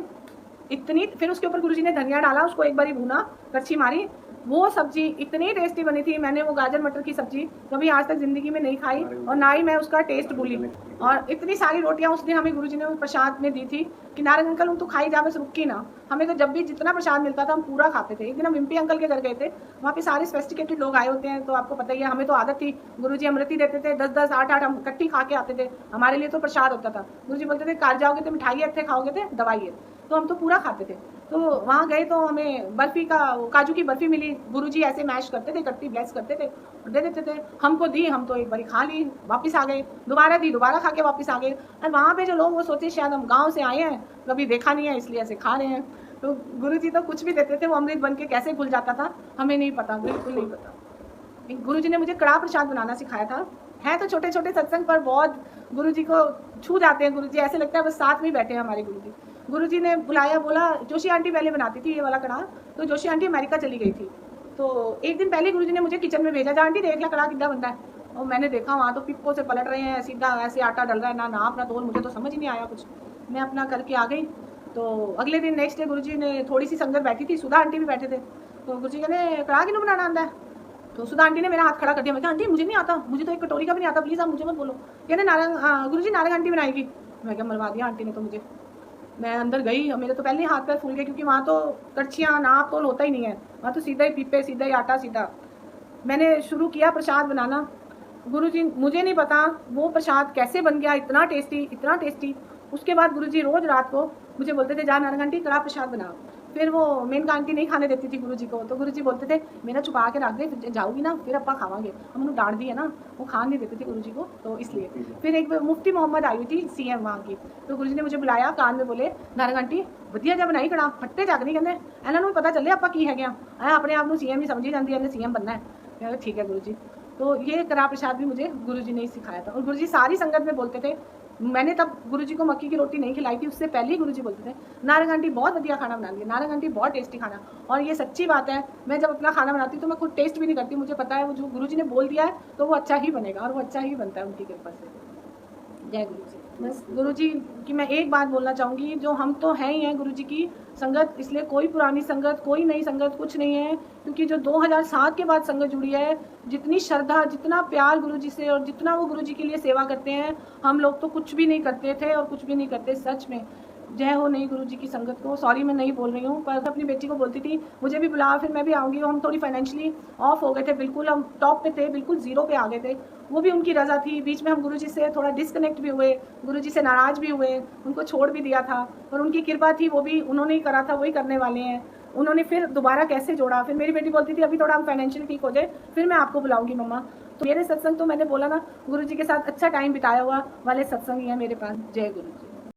इतनी, फिर उसके ऊपर गुरुजी ने धनिया डाला, उसको एक बारी भूना, कच्ची मारी, वो सब्जी इतनी टेस्टी बनी थी। मैंने वो गाजर मटर की सब्जी कभी आज तक जिंदगी में नहीं खाई और ना ही मैं उसका टेस्ट भूली। और इतनी सारी रोटियां उस दिन हमें गुरुजी ने प्रसाद में दी थी कि नारंग अंकल तो खाई जा, बस रुकी ना। हमें तो जब भी जितना प्रसाद मिलता था हम पूरा खाते थे। एक दिन हम विम्पी अंकल के घर गए थे, वहाँ पे सारे सोफिस्टिकेटेड लोग आए होते हैं, तो आपको पता ही है, हमें तो आदत थी, गुरुजी अमृति देते थे 10-10, 8-8 हम इकट्ठी खा के आते थे। हमारे लिए तो प्रसाद होता था। गुरुजी बोलते थे कार जाओगे तो मिठाई अच्छे खाओगे थे, दवाई है, तो हम तो पूरा खाते थे। तो वहाँ गए तो हमें बर्फी का, काजू की बर्फी मिली, गुरुजी ऐसे मैश करते थे, कट्टी ब्लेस करते थे, दे देते थे, हमको दी, हम तो एक बारी खा ली, वापस आ गए, दोबारा दी, दोबारा खा के वापस आ गए। और वहाँ पे जो लोग वो सोचे शायद हम गाँव से आए हैं, कभी देखा नहीं है इसलिए ऐसे खा रहे हैं। तो गुरुजी तो कुछ भी देते थे, वो अमृत बन के कैसे घुल जाता था हमें नहीं पता, बिल्कुल नहीं पता। गुरुजी ने मुझे कड़ाह प्रसाद बनाना सिखाया था। है तो छोटे छोटे सत्संग पर बहुत गुरुजी को छू जाते हैं, गुरुजी ऐसे लगता है बस साथ में बैठे हैं हमारे गुरुजी। गुरुजी ने बुलाया, बोला जोशी आंटी पहले बनाती थी ये वाला कड़ाह, तो जोशी आंटी अमेरिका चली गई थी। तो एक दिन पहले गुरुजी ने मुझे किचन में भेजा, जा आंटी देख ला कड़ाह कितना बनता है। और मैंने देखा वहाँ तो पिप्पो से पलट रहे हैं, सीधा ऐसे आटा डल रहा है, ना नाप ना तोल, मुझे तो समझ ही नहीं आया कुछ। मैं अपना करके आ गई। तो अगले दिन नेक्स्ट डे गुरुजी ने, थोड़ी सी संगत बैठी थी, सुधा आंटी भी बैठे थे, तो गुरुजी कहने कड़ाह किन्हों बनाना आता है। तो सुधा आंटी ने मेरा हाथ खड़ा कर दिया। मैं कहा आंटी मुझे नहीं आता, मुझे तो एक कटोरी का भी नहीं आता, प्लीज़ आप मुझे मत बोलो। कहने नारंग गुरुजी नारंग आंटी बनाएगी। मैं क्या मरवा दिया आंटी ने तो मुझे। मैं अंदर गई, मेरे तो पहले ही हाथ पैर फूल गए, क्योंकि वहाँ तो कड़छियाँ नाप तोल होता ही नहीं है, वहाँ तो सीधा ही पीपे, सीधा ही आटा, सीधा। मैंने शुरू किया प्रसाद बनाना। गुरुजी मुझे नहीं पता वो प्रसाद कैसे बन गया, इतना टेस्टी, इतना टेस्टी। उसके बाद गुरुजी रोज रात को मुझे बोलते थे जा नारंग आंटी कड़ाह प्रसाद बनाओ। फिर वो मेनका आंटी नहीं खाने देती थी गुरुजी को, तो गुरुजी बोलते थे मेरा छुपा के रख दे, फिर जाऊगी ना फिर अपा खावांगे। हम उन्होंने डांट दी है ना, वो खान नहीं देते थे गुरुजी को, तो इसलिए। फिर एक मुफ्ती मोहम्मद आई हुई थी CM वहाँ की, तो गुरुजी ने मुझे बुलाया, कान में बोले नारंग आंटी वधिया जा बनाई कड़ाह, फट्टे जग नहीं कहते, इन्होंने पता चले अपा की है गया, अपने आप को CM ही समझी जाती है, CM बनना है। मैं ठीक है गुरुजी। तो ये कड़ाह प्रसाद भी मुझे गुरुजी ने ही सिखाया था। और गुरुजी सारी संगत में बोलते थे, मैंने तब गुरुजी को मक्की की रोटी नहीं खिलाई थी, उससे पहले ही गुरुजी बोलते थे नारंग आंटी बहुत बढ़िया खाना बनाती है, नारंग आंटी बहुत टेस्टी खाना। और ये सच्ची बात है, मैं जब अपना खाना बनाती हूँ तो मैं खुद टेस्ट भी नहीं करती, मुझे पता है वो जो गुरुजी ने बोल दिया है तो वो अच्छा ही बनेगा, और वो अच्छा ही बनता है उनकी कृपा से। जय गुरुजी। बस गुरुजी की मैं एक बात बोलना चाहूँगी, जो हम तो हैं ही हैं गुरुजी की संगत, इसलिए कोई पुरानी संगत, कोई नई संगत कुछ नहीं है, क्योंकि जो 2007 के बाद संगत जुड़ी है, जितनी श्रद्धा, जितना प्यार गुरुजी से और जितना वो गुरुजी के लिए सेवा करते हैं, हम लोग तो कुछ भी नहीं करते थे और कुछ भी नहीं करते। सच में जय हो नई गुरुजी की संगत को। सॉरी मैं नहीं बोल रही हूँ, पर अपनी बेटी को बोलती थी मुझे भी बुला, फिर मैं भी आऊँगी। हम थोड़ी फाइनेंशियली ऑफ हो गए थे, बिल्कुल हम टॉप पे थे, बिल्कुल जीरो पे आ गए थे, वो भी उनकी रज़ा थी। बीच में हम गुरुजी से थोड़ा डिस्कनेक्ट भी हुए, गुरुजी से नाराज़ भी हुए, उनको छोड़ भी दिया था, और उनकी कृपा थी, वो भी उन्होंने ही करा था, वही करने वाले हैं। उन्होंने फिर दोबारा कैसे जोड़ा। फिर मेरी बेटी बोलती थी अभी थोड़ा हम फाइनेंशियल ठीक हो जाए फिर मैं आपको बुलाऊंगी मम्मा। तो मेरे सत्संग तो मैंने बोला ना, गुरुजी के साथ अच्छा टाइम बिताया हुआ वाले सत्संग ही है मेरे पास। जय गुरु जी।